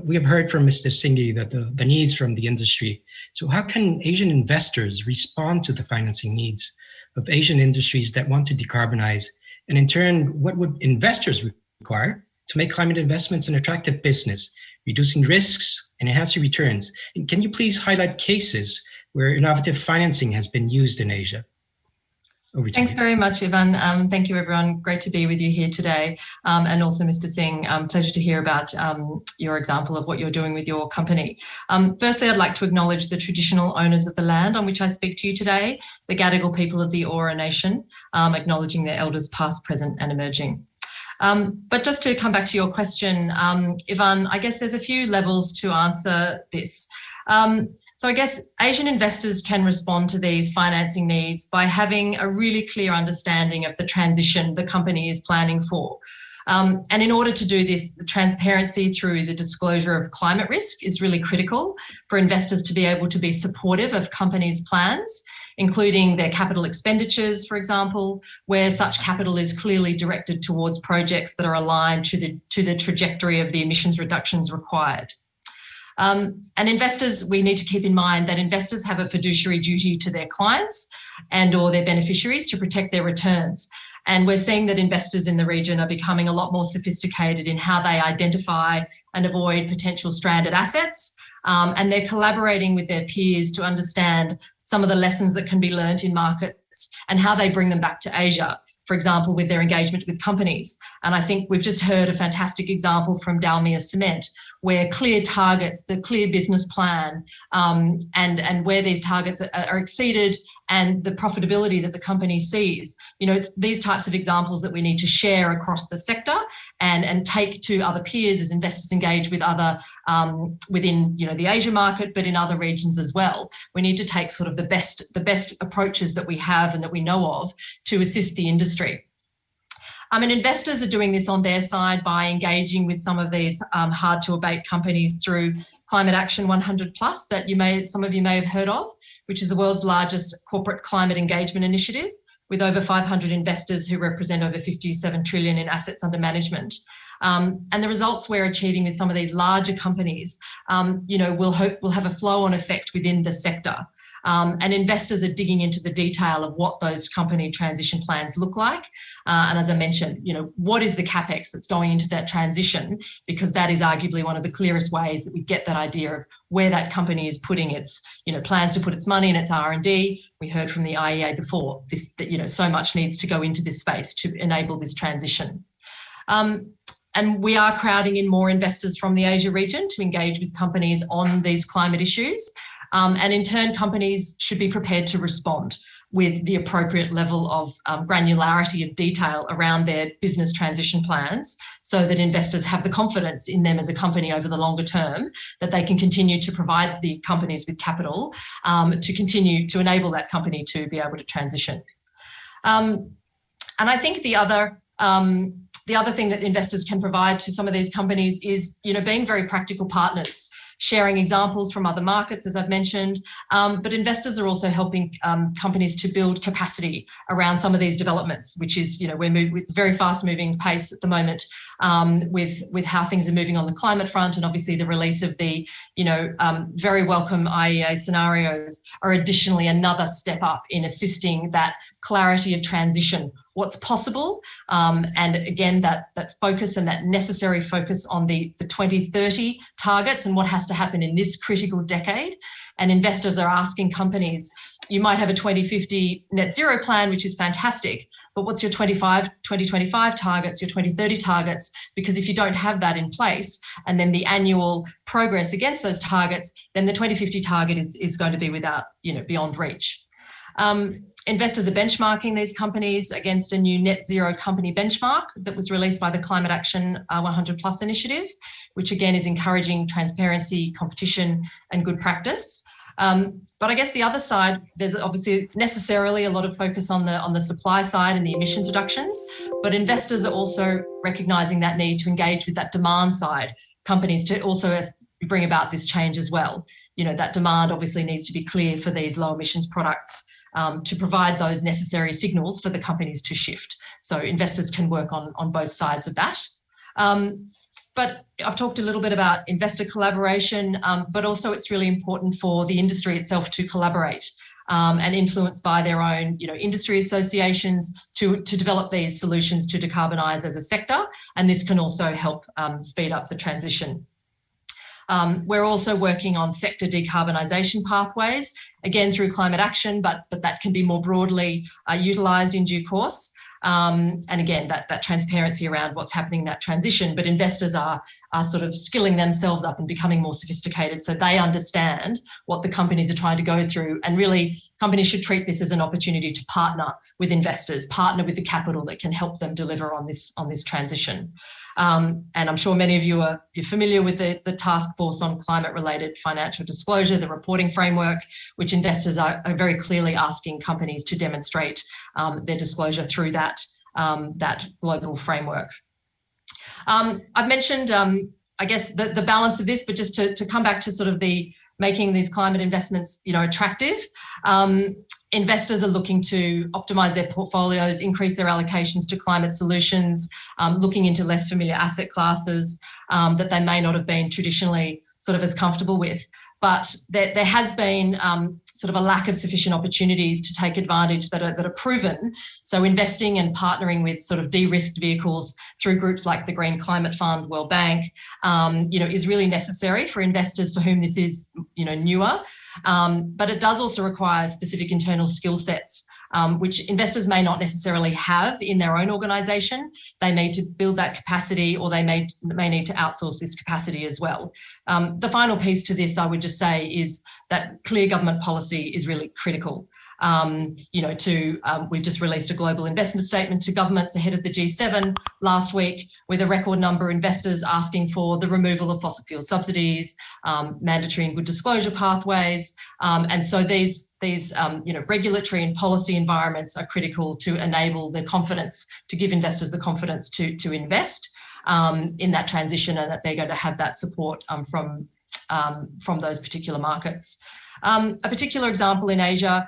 we have heard from Mr. Singhi that the needs from the industry. So how can Asian investors respond to the financing needs of Asian industries that want to decarbonize? And in turn, what would investors require to make climate investments an attractive business, reducing risks and enhancing returns? And can you please highlight cases where innovative financing has been used in Asia? Thanks very much, Ivan. Thank you, everyone. Great to be with you here today. And also, Mr. Singh, pleasure to hear about your example of what you're doing with your company. Firstly, I'd like to acknowledge the traditional owners of the land on which I speak to you today, the Gadigal people of the Eora Nation, acknowledging their elders past, present and emerging. But just to come back to your question, Ivan, I guess there's a few levels to answer this. So I guess Asian investors can respond to these financing needs by having a really clear understanding of the transition the company is planning for. And in order to do this, the transparency through the disclosure of climate risk is really critical for investors to be able to be supportive of companies' plans, including their capital expenditures, for example, where such capital is clearly directed towards projects that are aligned to the trajectory of the emissions reductions required. And investors, we need to keep in mind that investors have a fiduciary duty to their clients and or their beneficiaries to protect their returns. And we're seeing that investors in the region are becoming a lot more sophisticated in how they identify and avoid potential stranded assets. And they're collaborating with their peers to understand some of the lessons that can be learnt in markets and how they bring them back to Asia for example, with their engagement with companies. And I think we've just heard a fantastic example from Dalmia Cement, where clear targets, the clear business plan, and where these targets are exceeded, and the profitability that the company sees. It's these types of examples that we need to share across the sector and take to other peers as investors engage with other within the Asia market, but in other regions as well. We need to take sort of the best approaches that we have and that we know of to assist the industry. And investors are doing this on their side by engaging with some of these hard to abate companies through Climate Action 100 Plus that some of you may have heard of, which is the world's largest corporate climate engagement initiative, with over 500 investors who represent over 57 trillion in assets under management. And the results we're achieving with some of these larger companies, will have a flow-on effect within the sector. And investors are digging into the detail of what those company transition plans look like. And as I mentioned, what is the CapEx that's going into that transition? Because that is arguably one of the clearest ways that we get that idea of where that company is putting its, plans to put its money in its R&D. We heard from the IEA before that so much needs to go into this space to enable this transition. And we are crowding in more investors from the Asia region to engage with companies on these climate issues. And in turn, companies should be prepared to respond with the appropriate level of granularity of detail around their business transition plans, so that investors have the confidence in them as a company over the longer term, that they can continue to provide the companies with capital to continue to enable that company to be able to transition. And I think the other thing that investors can provide to some of these companies is, being very practical partners, sharing examples from other markets, as I've mentioned, but investors are also helping companies to build capacity around some of these developments, which is, we're moving with very fast-moving pace at the moment, with how things are moving on the climate front, and obviously the release of the, very welcome IEA scenarios are additionally another step up in assisting that clarity of transition, what's possible, and again, that focus and that necessary focus on the 2030 targets and what has to happen in this critical decade. And investors are asking companies, you might have a 2050 net zero plan, which is fantastic, but what's your 2025 targets, your 2030 targets? Because if you don't have that in place, and then the annual progress against those targets, then the 2050 target is going to be without, beyond reach. Investors are benchmarking these companies against a new net zero company benchmark that was released by the Climate Action 100 Plus initiative, which again is encouraging transparency, competition, and good practice. But I guess the other side, there's obviously necessarily a lot of focus on the supply side and the emissions reductions, but investors are also recognising that need to engage with that demand side, companies to also bring about this change as well. That demand obviously needs to be clear for these low emissions products, to provide those necessary signals for the companies to shift. So investors can work on both sides of that. But I've talked a little bit about investor collaboration, but also it's really important for the industry itself to collaborate and influenced by their own, industry associations to develop these solutions to decarbonise as a sector. And this can also help speed up the transition. We're also working on sector decarbonisation pathways, again through climate action, but that can be more broadly utilised in due course. And again, that transparency around what's happening in that transition, but investors are sort of skilling themselves up and becoming more sophisticated so they understand what the companies are trying to go through. And really, companies should treat this as an opportunity to partner with investors, partner with the capital that can help them deliver on this transition. And I'm sure many of you're familiar with the task force on climate-related financial disclosure, the reporting framework, which investors are very clearly asking companies to demonstrate their disclosure through that global framework. I've mentioned, I guess, the balance of this, but just to come back to sort of the making these climate investments, attractive. Investors are looking to optimise their portfolios, increase their allocations to climate solutions, looking into less familiar asset classes that they may not have been traditionally sort of as comfortable with. But there has been sort of a lack of sufficient opportunities to take advantage that are proven. So investing and partnering with sort of de-risked vehicles through groups like the Green Climate Fund, World Bank, is really necessary for investors for whom this is, newer. But it does also require specific internal skill sets, which investors may not necessarily have in their own organisation. They need to build that capacity, or they may need to outsource this capacity as well. The final piece to this, I would just say, is that clear government policy is really critical. We've just released a global investment statement to governments ahead of the G7 last week, with a record number of investors asking for the removal of fossil fuel subsidies, mandatory and good disclosure pathways. And so these regulatory and policy environments are critical to enable the confidence, to give investors the confidence to invest in that transition, and that they're going to have that support from those particular markets. A particular example in Asia,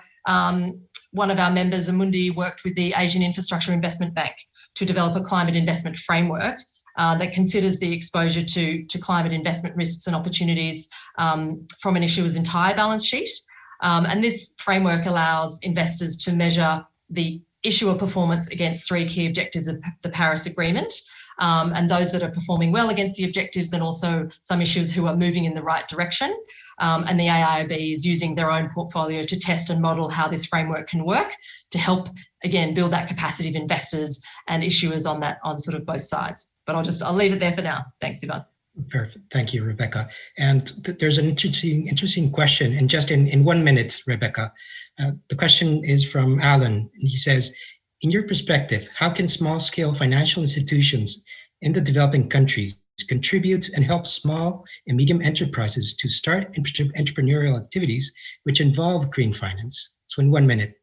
one of our members, Amundi, worked with the Asian Infrastructure Investment Bank to develop a climate investment framework that considers the exposure to climate investment risks and opportunities from an issuer's entire balance sheet. And this framework allows investors to measure the issuer performance against 3 key objectives of the Paris Agreement, and those that are performing well against the objectives, and also some issuers who are moving in the right direction. And the AIIB is using their own portfolio to test and model how this framework can work to help, again, build that capacity of investors and issuers on sort of both sides. But I'll leave it there for now. Thanks, Ivan. Perfect. Thank you, Rebecca. And there's an interesting question. And just in 1 minute, Rebecca, the question is from Alan. And he says, in your perspective, how can small-scale financial institutions in the developing countries contribute and help small and medium enterprises to start entrepreneurial activities which involve green finance? So in 1 minute.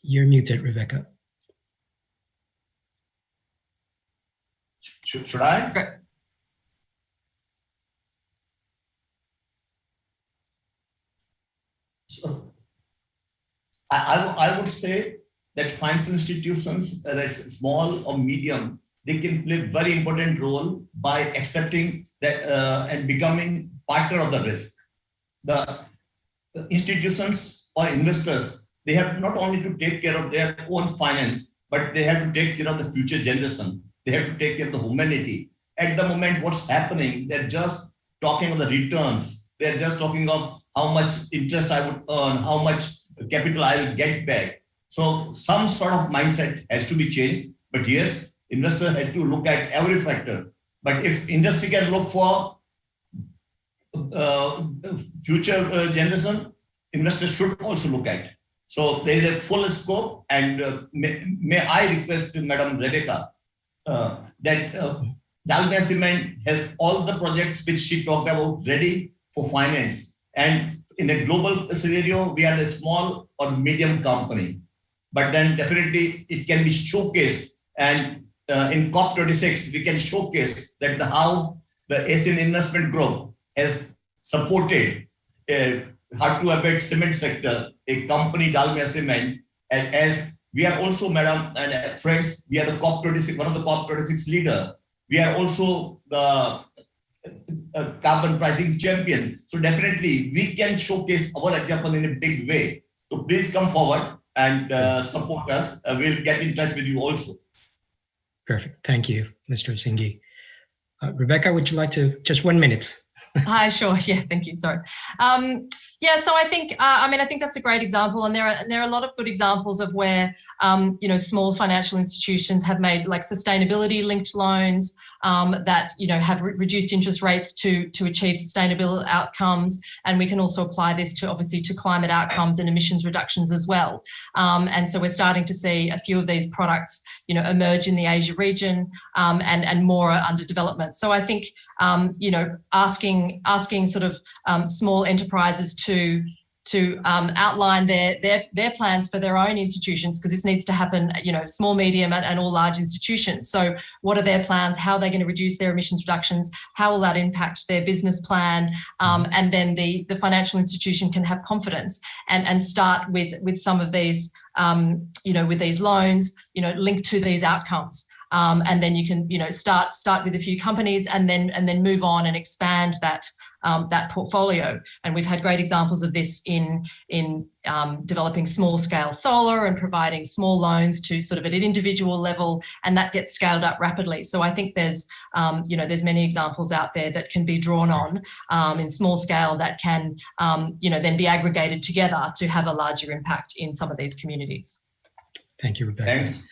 You're muted, Rebecca. Should I? Great. So I would say that financial institutions, whether it's small or medium, they can play a very important role by accepting that and becoming partner of the risk. The institutions or investors, they have not only to take care of their own finance, but they have to take care of the future generation. They have to take care of the humanity. At the moment, what's happening, they're just talking of the returns. They're just talking of how much interest I would earn, how much capital I will get back. So some sort of mindset has to be changed. But yes, investors have to look at every factor. But if industry can look for future generation, investors should also look at. So there is a full scope. And may I request Madam Rebecca that Dalmia Cement has all the projects which she talked about ready for finance. And in a global scenario, we are a small or medium company. But then definitely it can be showcased. And in COP26, we can showcase that how the Asian Investment Group has supported hard to abate cement sector, a company, Dalmia Cement, and as we are also, madam and friends, we are the COP26, one of the COP26 leader. We are also the carbon pricing champion. So definitely we can showcase our example in a big way. So please come forward and support us. We'll get in touch with you also. Perfect. Thank you, Mr. Singhi. Rebecca, would you like to, just 1 minute? Hi, sure. Yeah, thank you. Sorry. Yeah, so I think, I think that's a great example, and there are a lot of good examples of where, small financial institutions have made like sustainability-linked loans that have reduced interest rates to achieve sustainable outcomes, and we can also apply this to obviously to climate outcomes and emissions reductions as well. And so we're starting to see a few of these products, emerge in the Asia region, and more are under development. So I think, asking sort of small enterprises to outline their plans for their own institutions, because this needs to happen, small, medium, and all large institutions. So what are their plans? How are they going to reduce their emissions reductions? How will that impact their business plan? And then the financial institution can have confidence and start with some of these, with these loans, linked to these outcomes. And then you can, start with a few companies and then move on and expand that that portfolio. And we've had great examples of this in developing small-scale solar and providing small loans to sort of at an individual level, and that gets scaled up rapidly. So I think there's many examples out there that can be drawn on in small scale that can then be aggregated together to have a larger impact in some of these communities. Thank you, Rebecca. Thanks.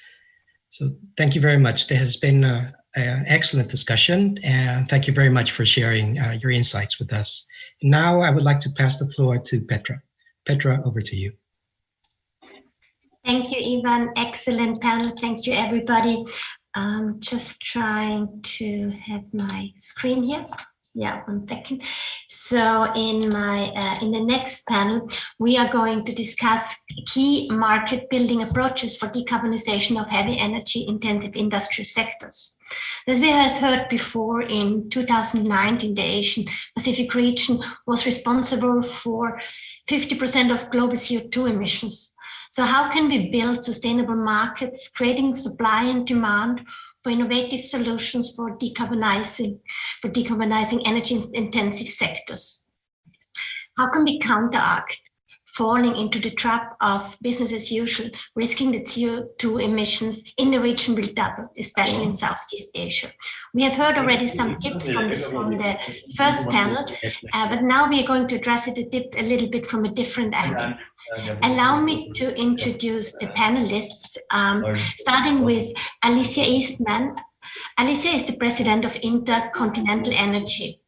So thank you very much. There has been an excellent discussion, and thank you very much for sharing your insights with us. Now I would like to pass the floor to Petra. Petra, over to you. Thank you, Ivan. Excellent panel. Thank you, everybody. Just trying to have my screen here. Yeah, 1 second. So in the next panel, we are going to discuss key market building approaches for decarbonization of heavy energy intensive industrial sectors. As we have heard before, in 2019, the Asian Pacific region was responsible for 50% of global CO2 emissions. So how can we build sustainable markets, creating supply and demand for innovative solutions for decarbonizing energy-intensive sectors? How can we counteract falling into the trap of business as usual, risking that CO2 emissions in the region will double, especially in Southeast Asia? We have heard already some tips from the first panel, but now we are going to address it a little bit from a different angle. Allow me to introduce the panelists, starting with Alicia Eastman. Alicia is the president of Intercontinental Energy.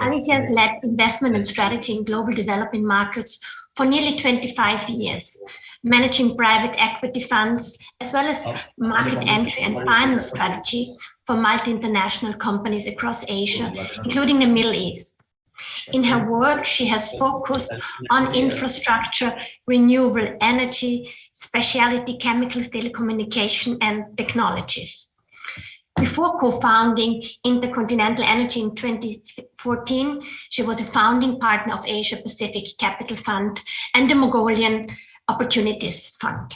Alicia has led investment and strategy in global developing markets for nearly 25 years, managing private equity funds, as well as market entry and finance strategy for multi-international companies across Asia, including the Middle East. In her work, she has focused on infrastructure, renewable energy, specialty chemicals, telecommunication, and technologies. Before co-founding Intercontinental Energy in 2014, she was a founding partner of Asia Pacific Capital Fund and the Mongolian Opportunities Fund.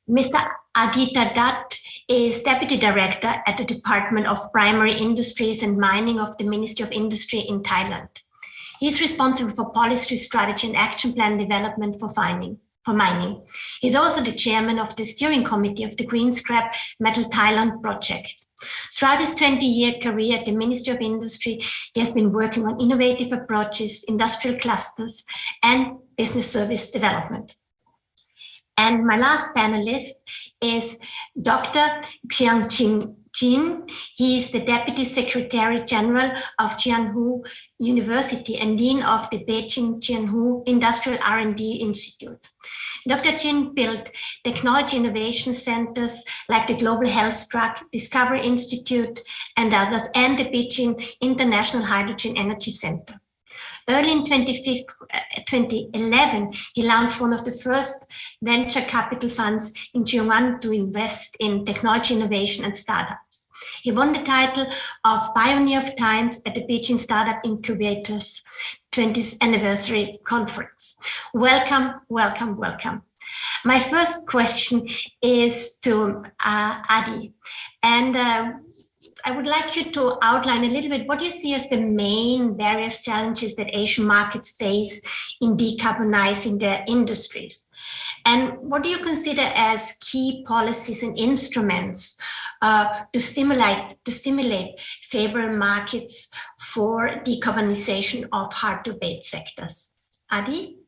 Mr. Aditya Dutt is Deputy Director at the Department of Primary Industries and Mining of the Ministry of Industry in Thailand. He is responsible for policy, strategy, and action plan development for mining. He's also the chairman of the steering committee of the Green Scrap Metal Thailand project. Throughout his 20-year career at the Ministry of Industry, he has been working on innovative approaches, industrial clusters, and business service development. And my last panelist is Dr. Xiang Jin. He is the Deputy Secretary General of Jianghu University and Dean of the Beijing Jianghu Industrial R&D Institute. Dr. Jin built technology innovation centers like the Global Health Drug Discovery Institute and others, and the Beijing International Hydrogen Energy Center. Early in 2011, he launched one of the first venture capital funds in Jiangnan to invest in technology innovation and startups. He won the title of Pioneer of Times at the Beijing Startup Incubator's 20th anniversary conference. Welcome, welcome, welcome. My first question is to Adi, and I would like you to outline a little bit what you see as the main various challenges that Asian markets face in decarbonizing their industries. And what do you consider as key policies and instruments to stimulate favorable markets for decarbonization of hard-to-abate sectors? Adi?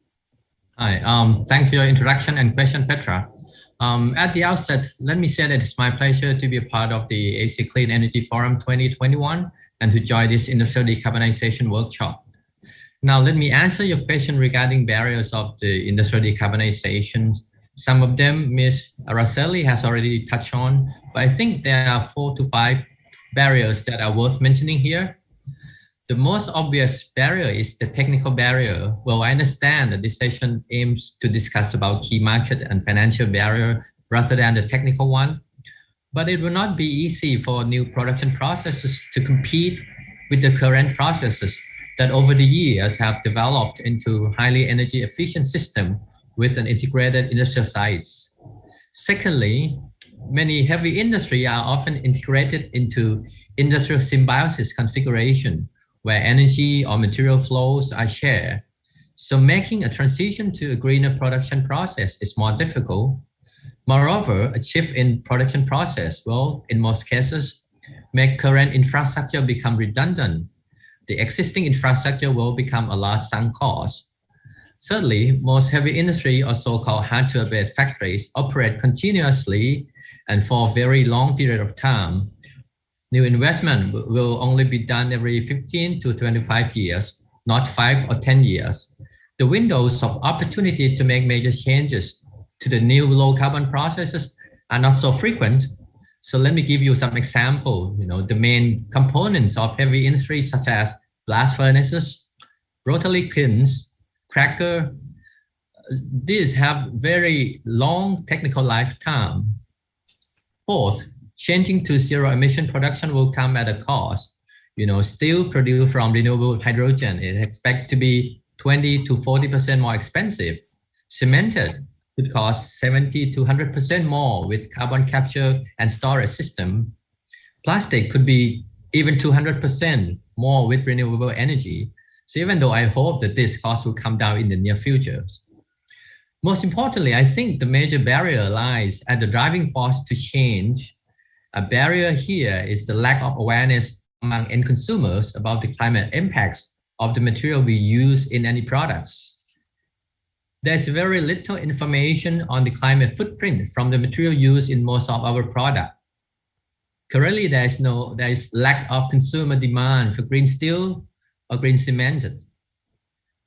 Hi, thanks for your introduction and question, Petra. At the outset, let me say that it's my pleasure to be a part of the Asia Clean Energy Forum 2021 and to join this industrial decarbonization workshop. Now, let me answer your question regarding barriers of the industrial decarbonization. Some of them Ms. Araceli has already touched on, but I think there are 4 to 5 barriers that are worth mentioning here. The most obvious barrier is the technical barrier. Well, I understand that this session aims to discuss about key market and financial barrier rather than the technical one, but it will not be easy for new production processes to compete with the current processes that over the years have developed into highly energy efficient system with an integrated industrial sites. Secondly, many heavy industry are often integrated into industrial symbiosis configuration, where energy or material flows are shared. So making a transition to a greener production process is more difficult. Moreover, a shift in production process will, in most cases, make current infrastructure become redundant. The existing infrastructure will become a large sunk cost. Thirdly, most heavy industry or so-called hard-to-abate factories operate continuously and for a very long period of time. New investment will only be done every 15 to 25 years, not 5 or 10 years. The windows of opportunity to make major changes to the new low carbon processes are not so frequent. So let me give you some examples. The main components of heavy industry such as blast furnaces, rotary kilns, cracker, these have very long technical lifetime. Fourth, changing to zero emission production will come at a cost. Steel produced from renewable hydrogen is expected to be 20 to 40% more expensive. Cemented could cost 70 to 100% more with carbon capture and storage system. Plastic could be even 200% more with renewable energy. So even though I hope that this cost will come down in the near future. Most importantly, I think the major barrier lies at the driving force to change. A barrier here is the lack of awareness among end consumers about the climate impacts of the material we use in any products. There's very little information on the climate footprint from the material used in most of our products. Currently, there is lack of consumer demand for green steel or green cement.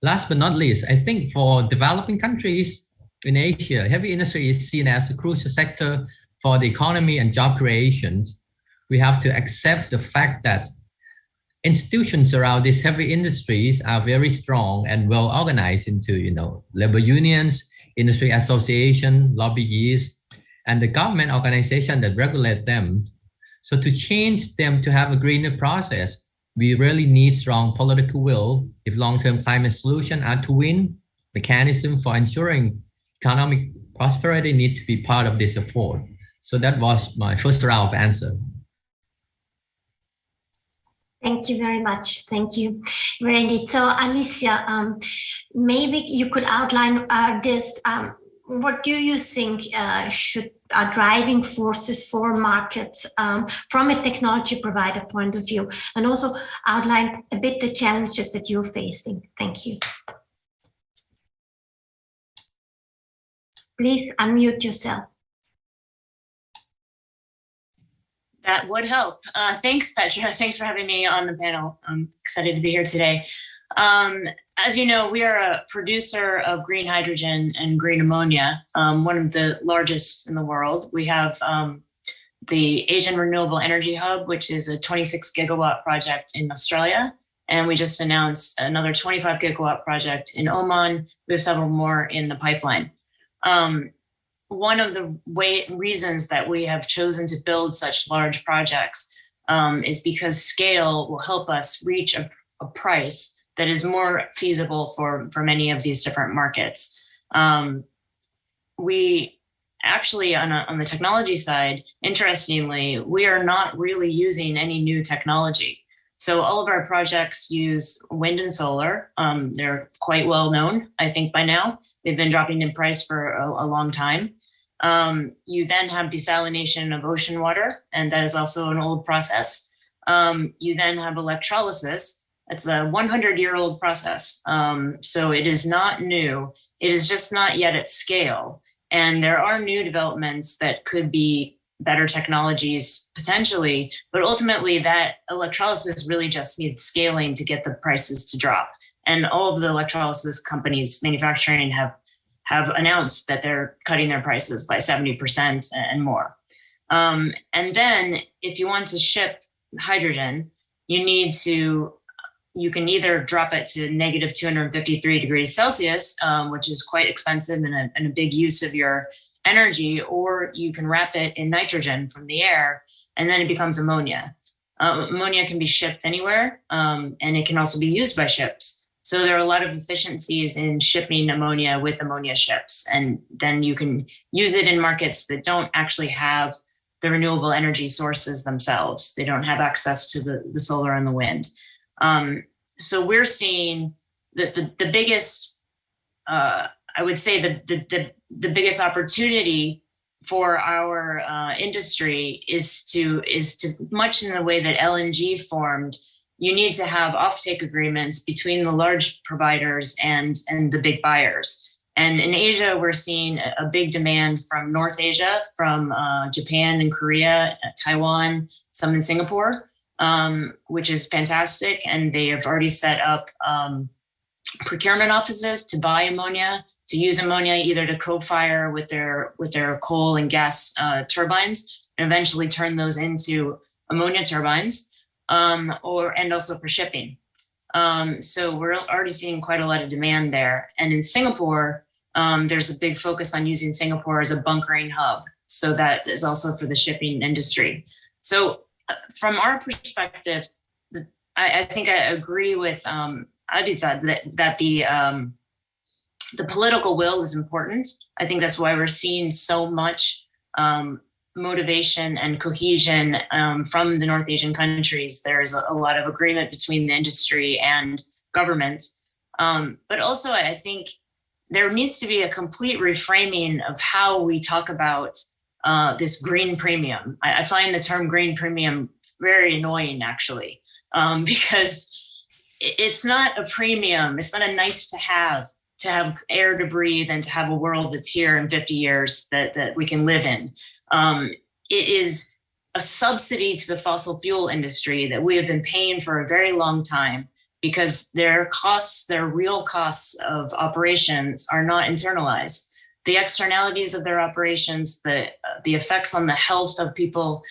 Last but not least, I think for developing countries in Asia, heavy industry is seen as a crucial sector for the economy and job creation. We have to accept the fact that institutions around these heavy industries are very strong and well organized into, labor unions, industry association, lobbyists, and the government organization that regulate them. So to change them to have a greener process, we really need strong political will if long-term climate solutions are to win. Mechanism for ensuring economic prosperity need to be part of this effort. So that was my first round of answer. Thank you very much. Thank you. Very indeed. So Alicia, maybe you could outline this. What do you think are driving forces for markets from a technology provider point of view, and also outline a bit the challenges that you're facing? Thank you. Please unmute yourself. That would help. Thanks, Petra. Thanks for having me on the panel. I'm excited to be here today. As you know, we are a producer of green hydrogen and green ammonia, one of the largest in the world. We have the Asian Renewable Energy Hub, which is a 26 gigawatt project in Australia. And we just announced another 25 gigawatt project in Oman. We have several more in the pipeline. One of the reasons that we have chosen to build such large projects is because scale will help us reach a price that is more feasible for many of these different markets. We actually, on the technology side, interestingly, we are not really using any new technology. So all of our projects use wind and solar. They're quite well known, I think, by now. They've been dropping in price for a long time. You then have desalination of ocean water, and that is also an old process. You then have electrolysis. It's a 100-year-old process. So it is not new. It is just not yet at scale. And there are new developments that could be better technologies potentially, but ultimately that electrolysis really just needs scaling to get the prices to drop. And all of the electrolysis companies manufacturing have announced that they're cutting their prices by 70% and more. And then if you want to ship hydrogen, you can either drop it to negative 253 degrees Celsius, which is quite expensive and a big use of your energy, or you can wrap it in nitrogen from the air, and then it becomes ammonia. Ammonia can be shipped anywhere, and it can also be used by ships. So there are a lot of efficiencies in shipping ammonia with ammonia ships, and then you can use it in markets that don't actually have the renewable energy sources themselves. They don't have access to the solar and the wind. So we're seeing that the biggest, I would say the biggest opportunity for our industry is to much in the way that LNG formed. You need to have offtake agreements between the large providers and the big buyers. And in Asia, we're seeing a big demand from North Asia, from Japan and Korea, Taiwan, some in Singapore, which is fantastic. And they have already set up procurement offices to buy ammonia, to use ammonia either to co-fire with their coal and gas turbines, and eventually turn those into ammonia turbines, and also for shipping. So we're already seeing quite a lot of demand there. And in Singapore, there's a big focus on using Singapore as a bunkering hub. So that is also for the shipping industry. So from our perspective, I think I agree with Aditya that the political will is important. I think that's why we're seeing so much motivation and cohesion from the North Asian countries. There's a lot of agreement between the industry and government. But also, I think there needs to be a complete reframing of how we talk about this green premium. I find the term green premium very annoying, actually, because it's not a premium. It's not a nice to have air to breathe and to have a world that's here in 50 years that we can live in. It is a subsidy to the fossil fuel industry that we have been paying for a very long time, because their real costs of operations are not internalized. The externalities of their operations, the effects on the health of people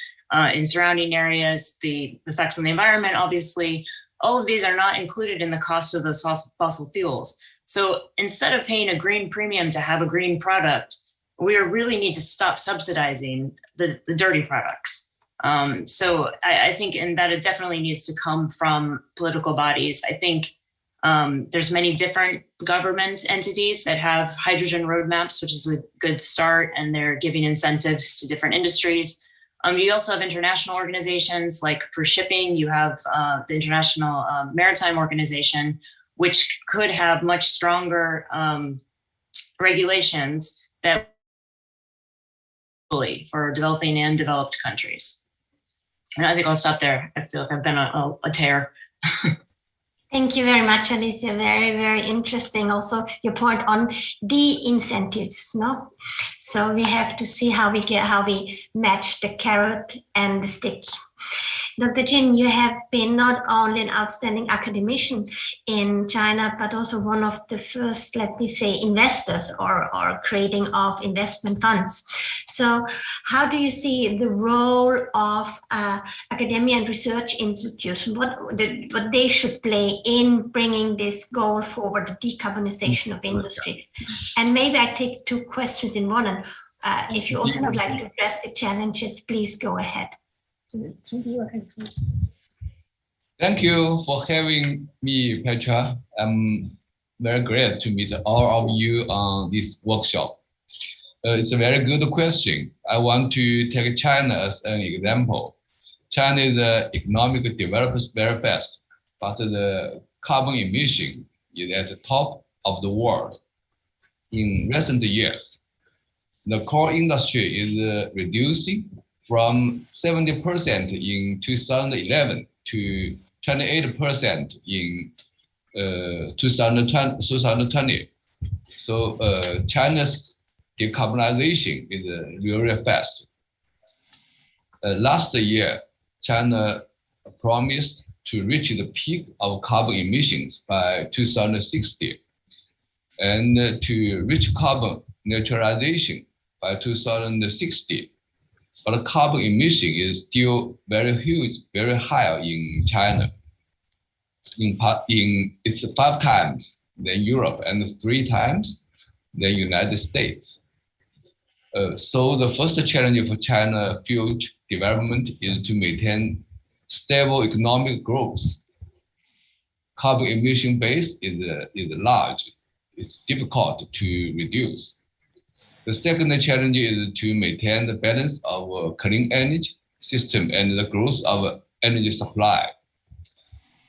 in surrounding areas, the effects on the environment, obviously, all of these are not included in the cost of those fossil fuels. So instead of paying a green premium to have a green product, we really need to stop subsidizing the dirty products. So I think, and that it definitely needs to come from political bodies. I think there's many different government entities that have hydrogen roadmaps, which is a good start, and they're giving incentives to different industries. You also have international organizations, like for shipping, you have the International Maritime Organization, which could have much stronger regulations that for developing and developed countries. And I think I'll stop there. I feel like I've been a tear. Thank you very much, Alicia. Very, very interesting. Also, your point on the incentives, no? So we have to see how we match the carrot and the stick. Dr. Jin, you have been not only an outstanding academician in China, but also one of the first, let me say, investors or creating of investment funds. So how do you see the role of academia and research institutions, what they should play in bringing this goal forward, the decarbonization of industry? And maybe I take two questions in one, and if you also would like to address the challenges, please go ahead. Thank you for having me, Petra. I'm very glad to meet all of you on this workshop. It's a very good question. I want to take China as an example. China is economic develops very fast, but the carbon emission is at the top of the world. In recent years, the core industry is reducing from 70% in 2011 to 28% in 2020. So China's decarbonization is really fast. Last year, China promised to reach the peak of carbon emissions by 2060 and to reach carbon neutralization by 2060. But carbon emission is still very huge, very high in China. It's 5 times than Europe and 3 times than United States. So the first challenge for China future development is to maintain stable economic growth. Carbon emission base is large. It's difficult to reduce. The second challenge is to maintain the balance of clean energy system and the growth of energy supply.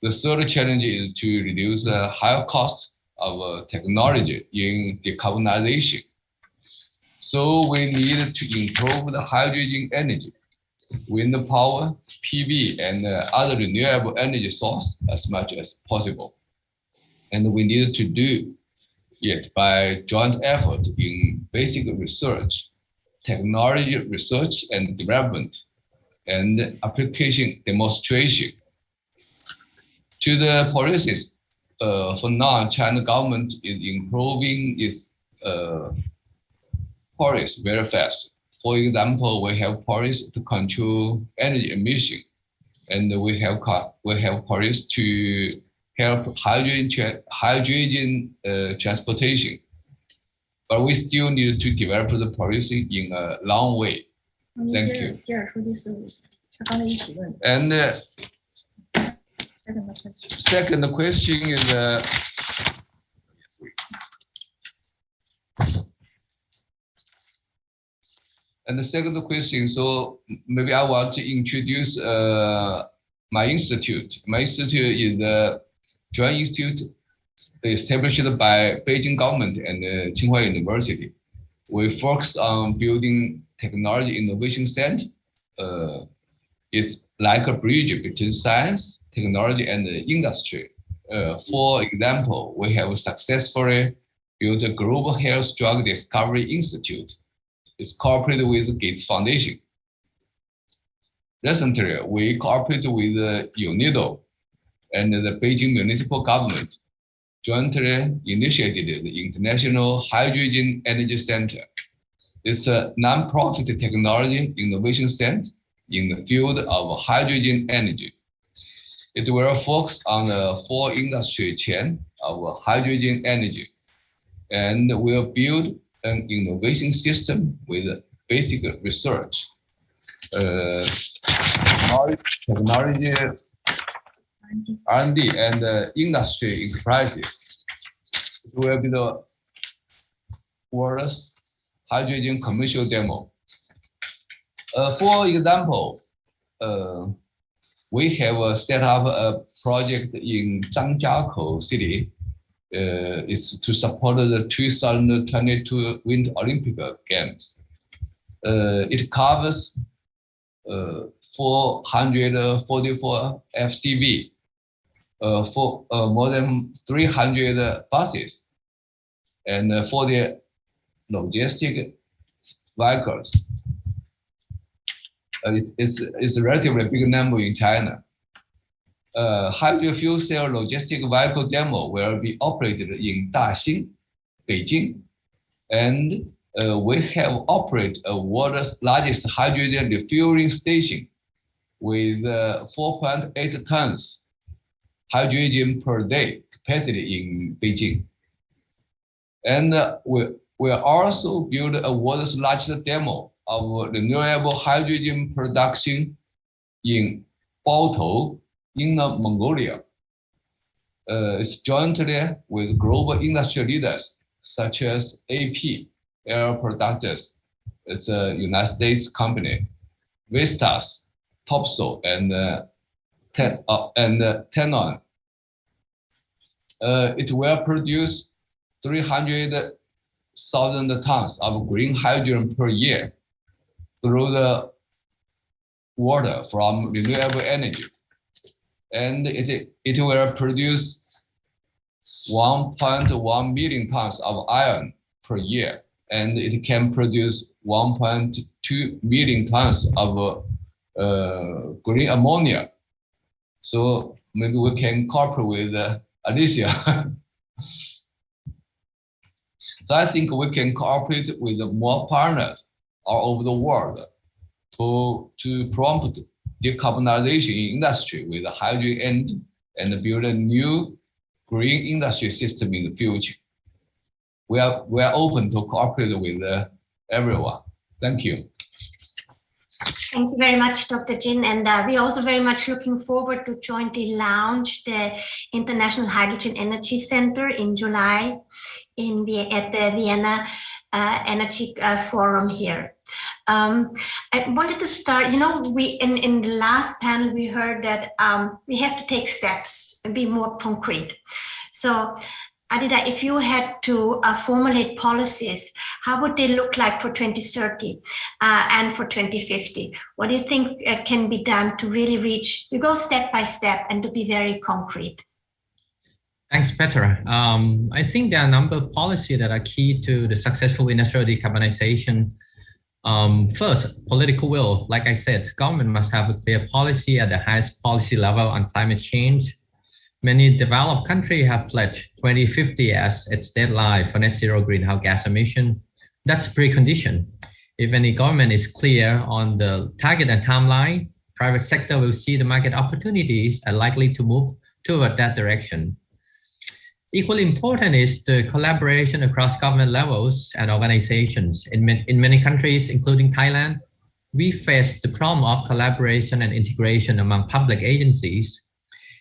The third challenge is to reduce the higher cost of technology in decarbonization. So we need to improve the hydrogen energy, wind power, PV, and other renewable energy sources as much as possible. And we need to do it by joint effort in basic research, technology research and development, and application demonstration. To the policies, for now, China government is improving its policy very fast. For example, we have policies to control energy emission, and we have policies to help hydrogen transportation. But we still need to develop the policy in a long way. Thank you. And second question is and the second question, so maybe I want to introduce my institute. My institute is a joint institute established by Beijing government and Tsinghua University. We focus on building technology innovation center. It's like a bridge between science, technology, and industry. For example, we have successfully built a global health drug discovery institute. It's cooperated with Gates Foundation. Recently, we cooperated with UNIDO and the Beijing municipal government, jointly initiated the International Hydrogen Energy Center. It's a non-profit technology innovation center in the field of hydrogen energy. It will focus on the 4 industry chain of hydrogen energy and will build an innovation system with basic research, technology, R&D, and industry enterprises. It will be the world's hydrogen commercial demo. For example, we have set up a project in Zhangjiakou city. It's to support the 2022 Winter Olympic Games. It covers 444 FCV, for more than 300 buses, and 40 logistic vehicles. It's a relatively big number in China. Hydrogen fuel cell logistic vehicle demo will be operated in Daxing, Beijing, and we have operated a world's largest hydrogen refueling station with 4.8 tons hydrogen per day capacity in Beijing. And we also built a world's largest demo of renewable hydrogen production in Baotou, Inner Mongolia. It's jointly with global industry leaders such as AP, Air Products, it's a United States company, Vestas, Topsoe, and Tenon. It will produce 300,000 tons of green hydrogen per year through the water from renewable energy. And it will produce 1.1 million tons of iron per year, and it can produce 1.2 million tons of green ammonia. So maybe we can cooperate with Alicia. So I think we can cooperate with more partners all over the world to prompt decarbonization in industry with hydrogen energy and build a new green industry system in the future. We are open to cooperate with everyone. Thank you. Thank you very much, Dr. Jin. And we're also very much looking forward to jointly launch the International Hydrogen Energy Center in July at the Vienna Energy Forum here. I wanted to start, we in the last panel, we heard that we have to take steps and be more concrete. So Adida, if you had to formulate policies, how would they look like for 2030 and for 2050? What do you think can be done to really reach, to go step by step and to be very concrete? Thanks, Petra. I think there are a number of policies that are key to the successful industrial decarbonization. First, political will. Like I said, government must have a clear policy at the highest policy level on climate change. Many developed countries have pledged 2050 as its deadline for net zero greenhouse gas emission. That's a precondition. If any government is clear on the target and timeline, private sector will see the market opportunities and likely to move toward that direction. Equally important is the collaboration across government levels and organizations. In many countries, including Thailand, we face the problem of collaboration and integration among public agencies.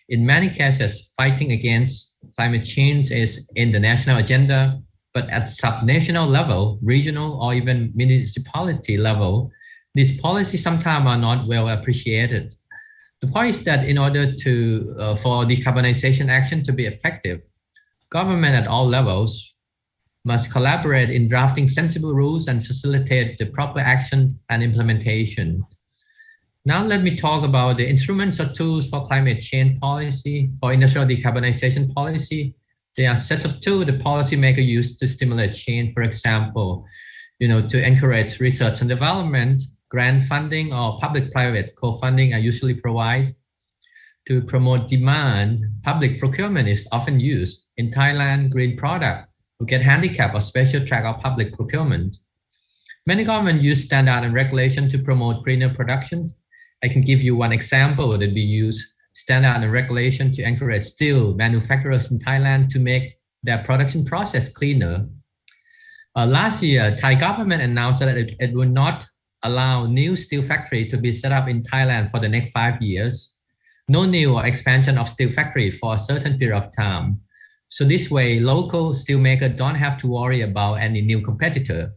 In many cases, fighting against climate change is in the national agenda, but at subnational level, regional or even municipality level, these policies sometimes are not well appreciated. The point is that in order for decarbonization action to be effective, government at all levels must collaborate in drafting sensible rules and facilitate the proper action and implementation. Now let me talk about the instruments or tools for climate change policy, for industrial decarbonization policy. There are a set of tools the policymaker use to stimulate change. For example, to encourage research and development, grant funding or public-private co-funding are usually provided. To promote demand, public procurement is often used. In Thailand, green product will get handicap or special track of public procurement. Many governments use standard and regulation to promote greener production. I can give you one example that we use standard and regulation to encourage steel manufacturers in Thailand to make their production process cleaner. Last year, Thai government announced that it would not allow new steel factory to be set up in Thailand for the next 5 years. No new or expansion of steel factory for a certain period of time. So this way, local steelmakers don't have to worry about any new competitor.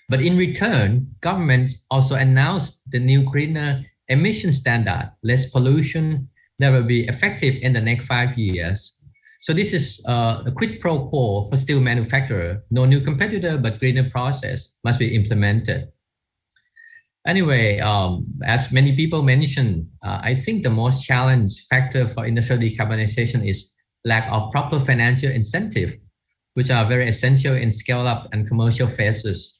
But in return, government also announced the new greener emission standard, less pollution, that will be effective in the next 5 years. So this is a quid pro quo for steel manufacturer. No new competitor, but greener process must be implemented. Anyway, as many people mentioned, I think the most challenging factor for industrial decarbonization is lack of proper financial incentive, which are very essential in scale-up and commercial phases.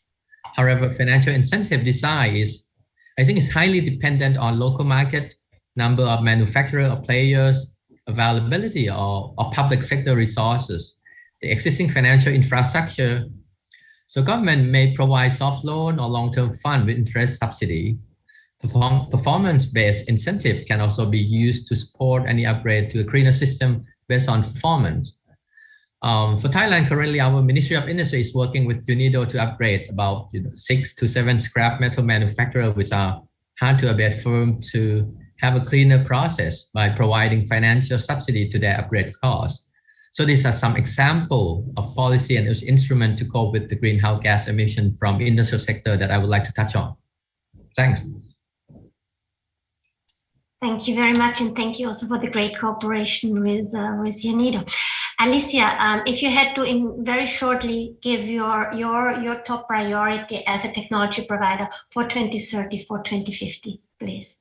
However, financial incentive design is highly dependent on local market, number of manufacturers or players, availability of public sector resources, the existing financial infrastructure. So government may provide soft loan or long-term fund with interest subsidy. Performance-based incentive can also be used to support any upgrade to a greener system based on performance. For Thailand, currently our Ministry of Industry is working with UNIDO to upgrade about 6 to 7 scrap metal manufacturers, which are hard to abate firms, to have a cleaner process by providing financial subsidy to their upgrade costs. So these are some examples of policy and instrument to cope with the greenhouse gas emission from industrial sector that I would like to touch on. Thanks. Thank you very much, and thank you also for the great cooperation with UNIDO. Alicia, if you had to very shortly give your top priority as a technology provider for 2030, for 2050, please.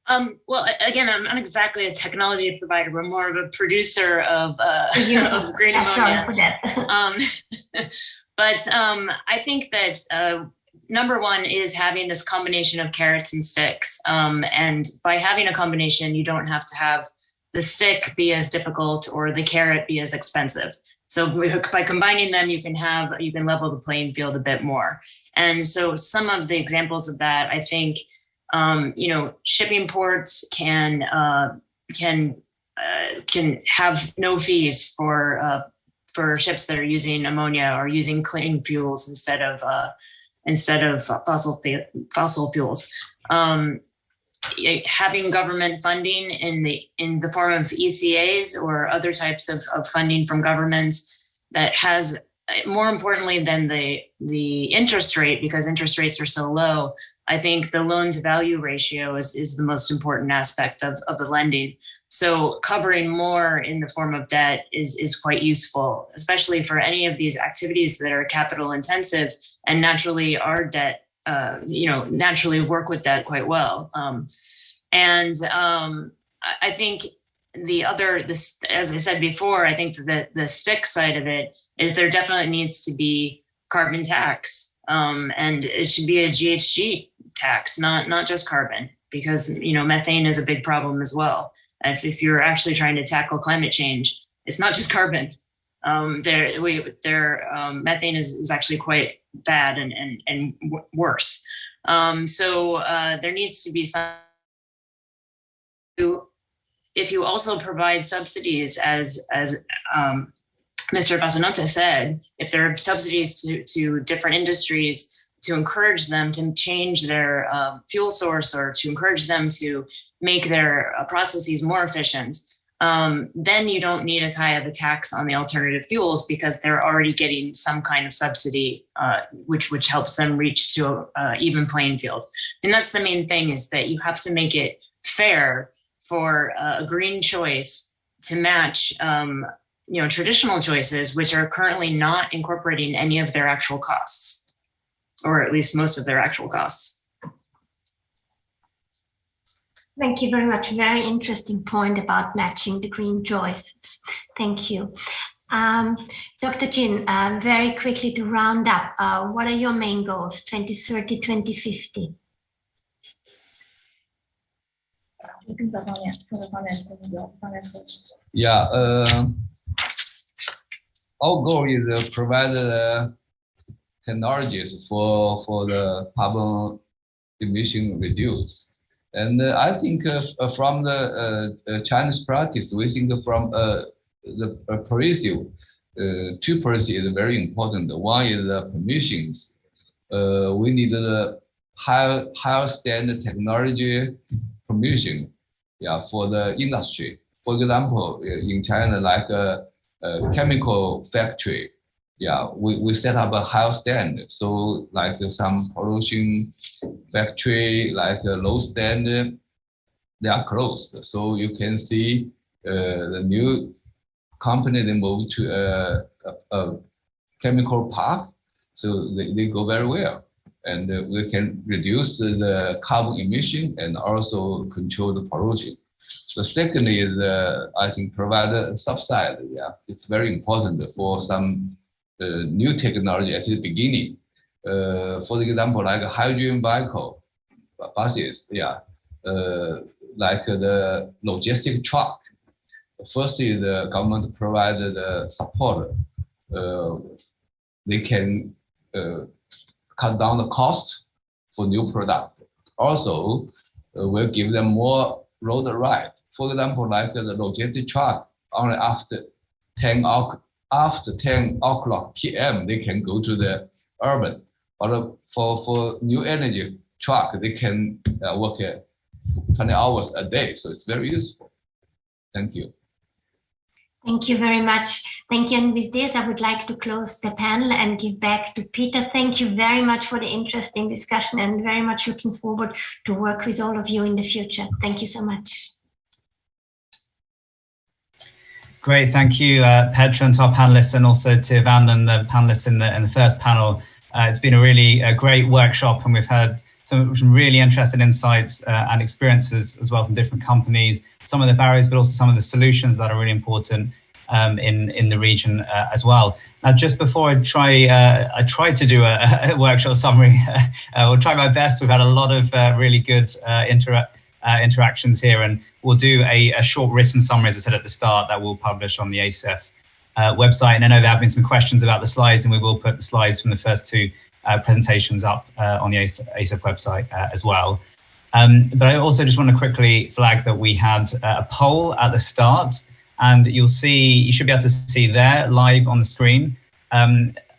Well, again, I'm not exactly a technology provider, but more of a producer of green ammonia. Sorry for that. But I think that number one is having this combination of carrots and sticks. And by having a combination, you don't have to have the stick be as difficult or the carrot be as expensive. So by combining them, you can level the playing field a bit more. And so some of the examples of that, I think, shipping ports can have no fees for ships that are using ammonia or using clean fuels instead of fossil fuels. Having government funding in the form of ECAs or other types of funding from governments that has more importantly than the interest rate, because interest rates are so low, I think the loan to value ratio is the most important aspect of the lending. So covering more in the form of debt is quite useful, especially for any of these activities that are capital intensive, and naturally our debt, naturally work with that quite well. I think as I said before, I think that the stick side of it is there definitely needs to be carbon tax, and it should be a GHG tax, not just carbon, because methane is a big problem as well. If you're actually trying to tackle climate change, it's not just carbon. Methane is actually quite bad and worse. So there needs to be some. If you also provide subsidies, as Mr. Basanotte said, if there are subsidies to different industries to encourage them to change their fuel source, or to encourage them to make their processes more efficient, then you don't need as high of a tax on the alternative fuels, because they're already getting some kind of subsidy, which helps them reach to an even playing field. And that's the main thing, is that you have to make it fair for a green choice to match traditional choices, which are currently not incorporating any of their actual costs, or at least most of their actual costs. Thank you very much. Very interesting point about matching the green choices. Thank you. Dr. Jin, very quickly to round up, what are your main goals, 2030, 2050? Yeah, our goal is to provide technologies for the carbon emission reduce. And I think from the Chinese practice, we think from the permissive, two policy is very important. One is the permissions. We need the higher standard technology permission, for the industry. For example, in China, like a chemical factory, we set up a higher standard. So like some pollution factory, like a low standard, they are closed. So you can see the new company, they move to a chemical park. So they go very well. And we can reduce the carbon emission and also control the pollution. The second is, I think, provide a subsidy. It's very important for some new technology at the beginning. For example, like a hydrogen vehicle buses, like the logistic truck. First is the government provide the support. They can cut down the cost for new product. Also, we'll give them more road ride. For example, like the logistic truck, only after 10 o'clock p.m. they can go to the urban. But for new energy truck, they can work 20 hours a day. So it's very useful. Thank you. Thank you very much. Thank you. And with this, I would like to close the panel and give back to Peter. Thank you very much for the interesting discussion, and very much looking forward to work with all of you in the future. Thank you so much. Great, thank you, Petra, and to our panelists, and also to Ivan and the panelists in the first panel. It's been a really great workshop, and we've heard some really interesting insights and experiences as well from different companies, some of the barriers, but also some of the solutions that are really important in the region as well. Now, just before I tried to do a workshop summary. We'll try my best. We've had a lot of really good interactions here, and we'll do a short written summary, as I said at the start, that we'll publish on the ACEF website. And I know there have been some questions about the slides, and we will put the slides from the first two presentations up on the ACEF website as well. But I also just want to quickly flag that we had a poll at the start, and you should be able to see there live on the screen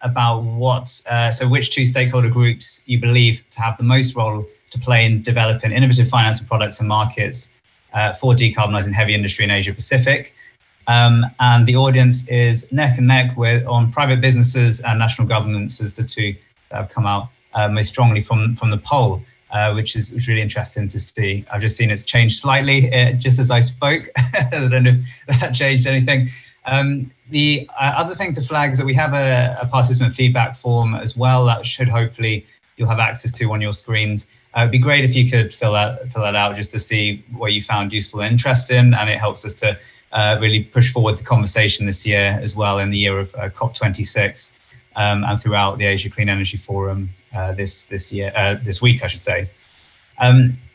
about which two stakeholder groups you believe to have the most role to play in developing innovative financing products and markets for decarbonising heavy industry in Asia Pacific. And the audience is neck and neck on private businesses and national governments as the two that have come out most strongly from the poll, which is really interesting to see. I've just seen it's changed slightly just as I spoke. I don't know if that changed anything. The other thing to flag is that we have a participant feedback form as well that should hopefully you'll have access to on your screens. It'd be great if you could fill that out just to see what you found useful and interesting, and it helps us to really push forward the conversation this year as well, in the year of COP26 and throughout the Asia Clean Energy Forum this week, I should say.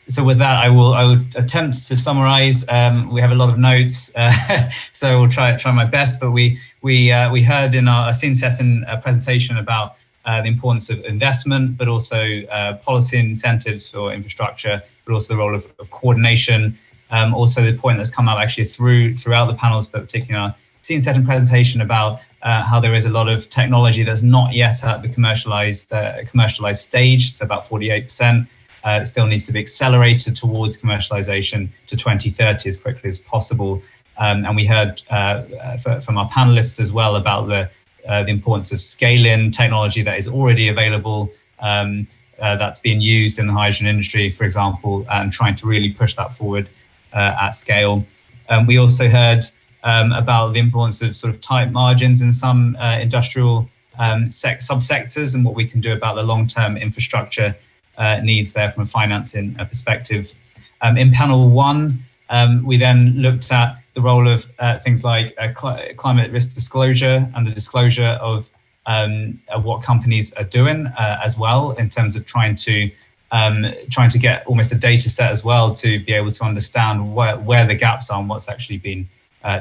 So with that, I will attempt to summarize. We have a lot of notes, so I will try my best. But we heard in our scene setting presentation about the importance of investment, but also policy incentives for infrastructure, but also the role of coordination. Also the point that's come up actually throughout the panels, but particularly in our scene setting presentation about how there is a lot of technology that's not yet at the commercialized stage. So about 48%. It still needs to be accelerated towards commercialization to 2030 as quickly as possible. And we heard from our panelists as well about the importance of scaling technology that is already available, that's being used in the hydrogen industry, for example, and trying to really push that forward at scale. We also heard about the importance of sort of tight margins in some industrial subsectors and what we can do about the long-term infrastructure needs there from a financing perspective. In panel one, we then looked at the role of things like climate risk disclosure and the disclosure of what companies are doing as well, in terms of trying to get almost a data set as well to be able to understand where the gaps are and what's actually been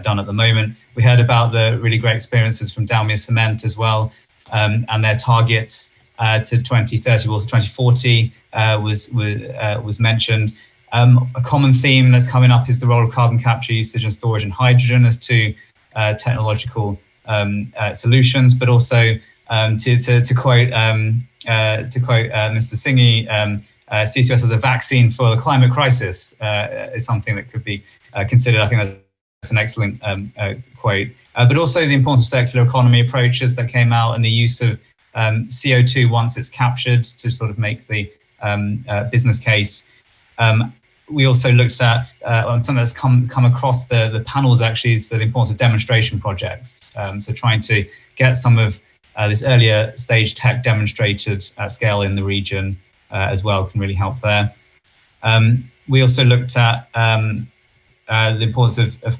done at the moment. We heard about the really great experiences from Dalmia Cement as well, and their targets to 2030, also 2040 was mentioned. A common theme that's coming up is the role of carbon capture, usage and storage, and hydrogen as two technological solutions, but also to quote Mr. Singhi, CCUS as a vaccine for the climate crisis is something that could be considered. I think that's an excellent quote. But also the importance of circular economy approaches that came out, and the use of CO2 once it's captured to sort of make the business case. We also looked at something that's come across the panels actually, is the importance of demonstration projects. So trying to get some of this earlier stage tech demonstrated at scale in the region as well can really help there. We also looked at the importance of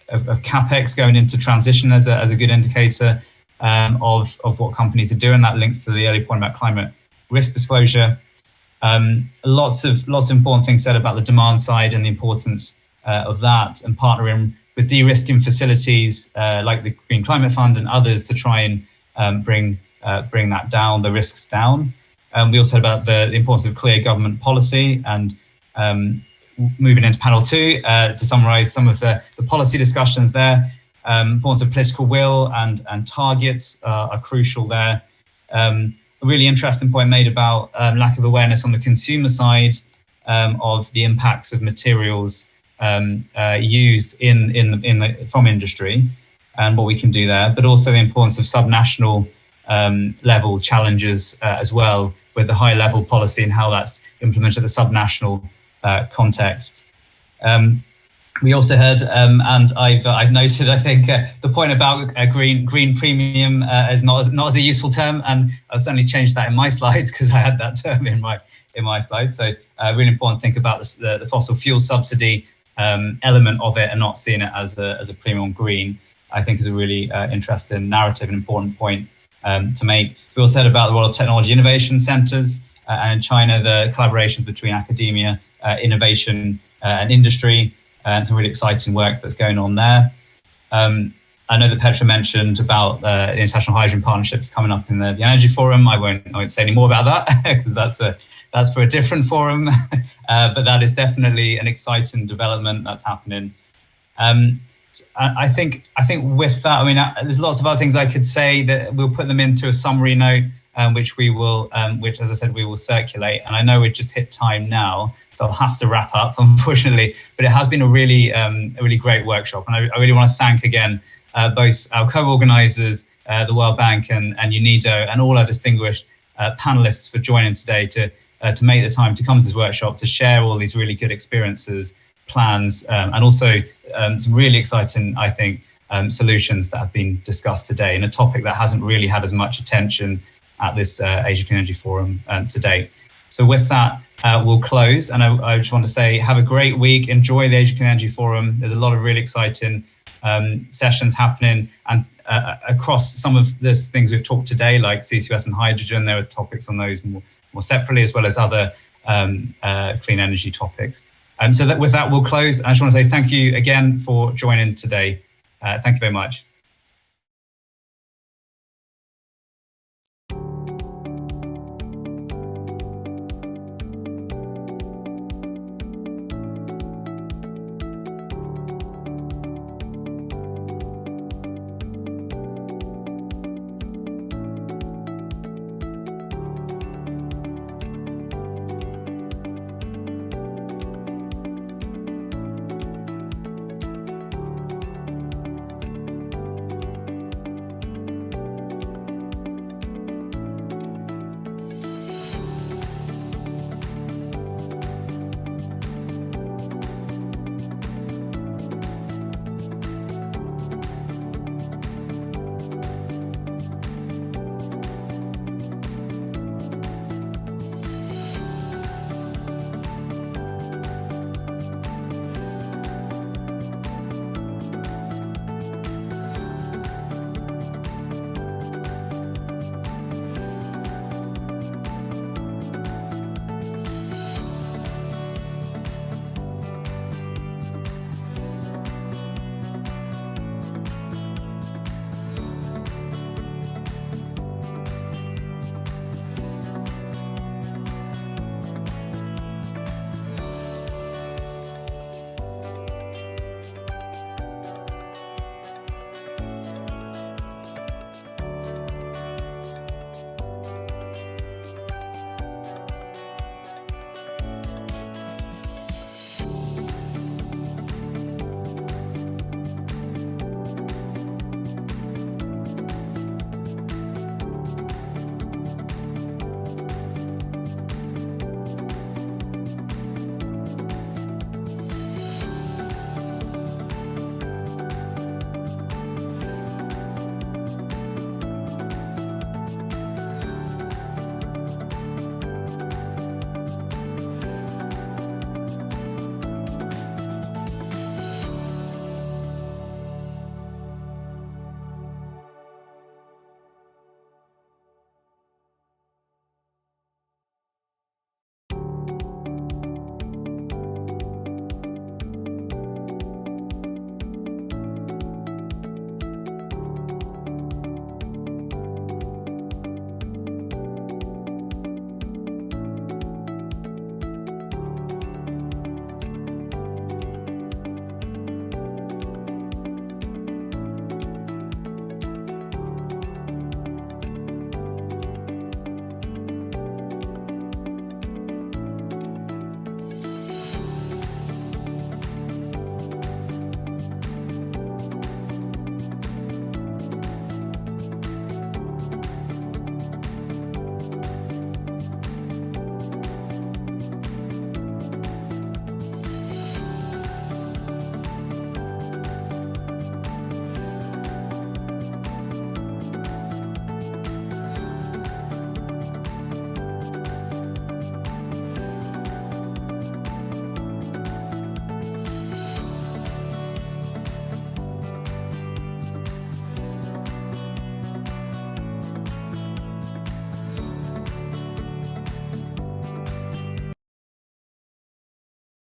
capex going into transition as a good indicator of what companies are doing. That links to the earlier point about climate risk disclosure. Lots of important things said about the demand side and the importance of that, and partnering with de-risking facilities like the Green Climate Fund and others to try and bring that down, the risks down. We also heard about the importance of clear government policy, and moving into panel two to summarize some of the policy discussions there. Importance of political will and targets are crucial there. A really interesting point made about lack of awareness on the consumer side of the impacts of materials used from industry and what we can do there, but also the importance of subnational level challenges as well, with the high level policy and how that's implemented at the subnational context. We also heard, and I've noted, I think, the point about green premium is not as a useful term, and I've certainly changed that in my slides because I had that term in my slides. So really important to think about the fossil fuel subsidy element of it and not seeing it as a premium on green. I think is a really interesting narrative and important point to make. We also heard about the role of technology innovation centers, and in China the collaborations between academia, innovation and industry. And some really exciting work that's going on there. I know that Petra mentioned about the international hydrogen partnerships coming up in the Energy Forum. I won't say any more about that because that's for a different forum. But that is definitely an exciting development that's happening. I think with that, I mean, there's lots of other things I could say that we'll put them into a summary note which we will, which as I said, we will circulate. And I know we've just hit time now, so I'll have to wrap up, unfortunately. But it has been a really great workshop, and I really want to thank again both our co-organisers, the World Bank and UNIDO, and all our distinguished panelists for joining today to make the time to come to this workshop, to share all these really good experiences, plans, and also some really exciting, I think, solutions that have been discussed today in a topic that hasn't really had as much attention at this Asia Clean Energy Forum to date. So with that, we'll close. And I just want to say, have a great week. Enjoy the Asia Clean Energy Forum. There's a lot of really exciting sessions happening, and across some of the things we've talked today, like CCUS and hydrogen. There are topics on those more separately, as well as other clean energy topics. So with that, we'll close. I just want to say thank you again for joining today. Thank you very much.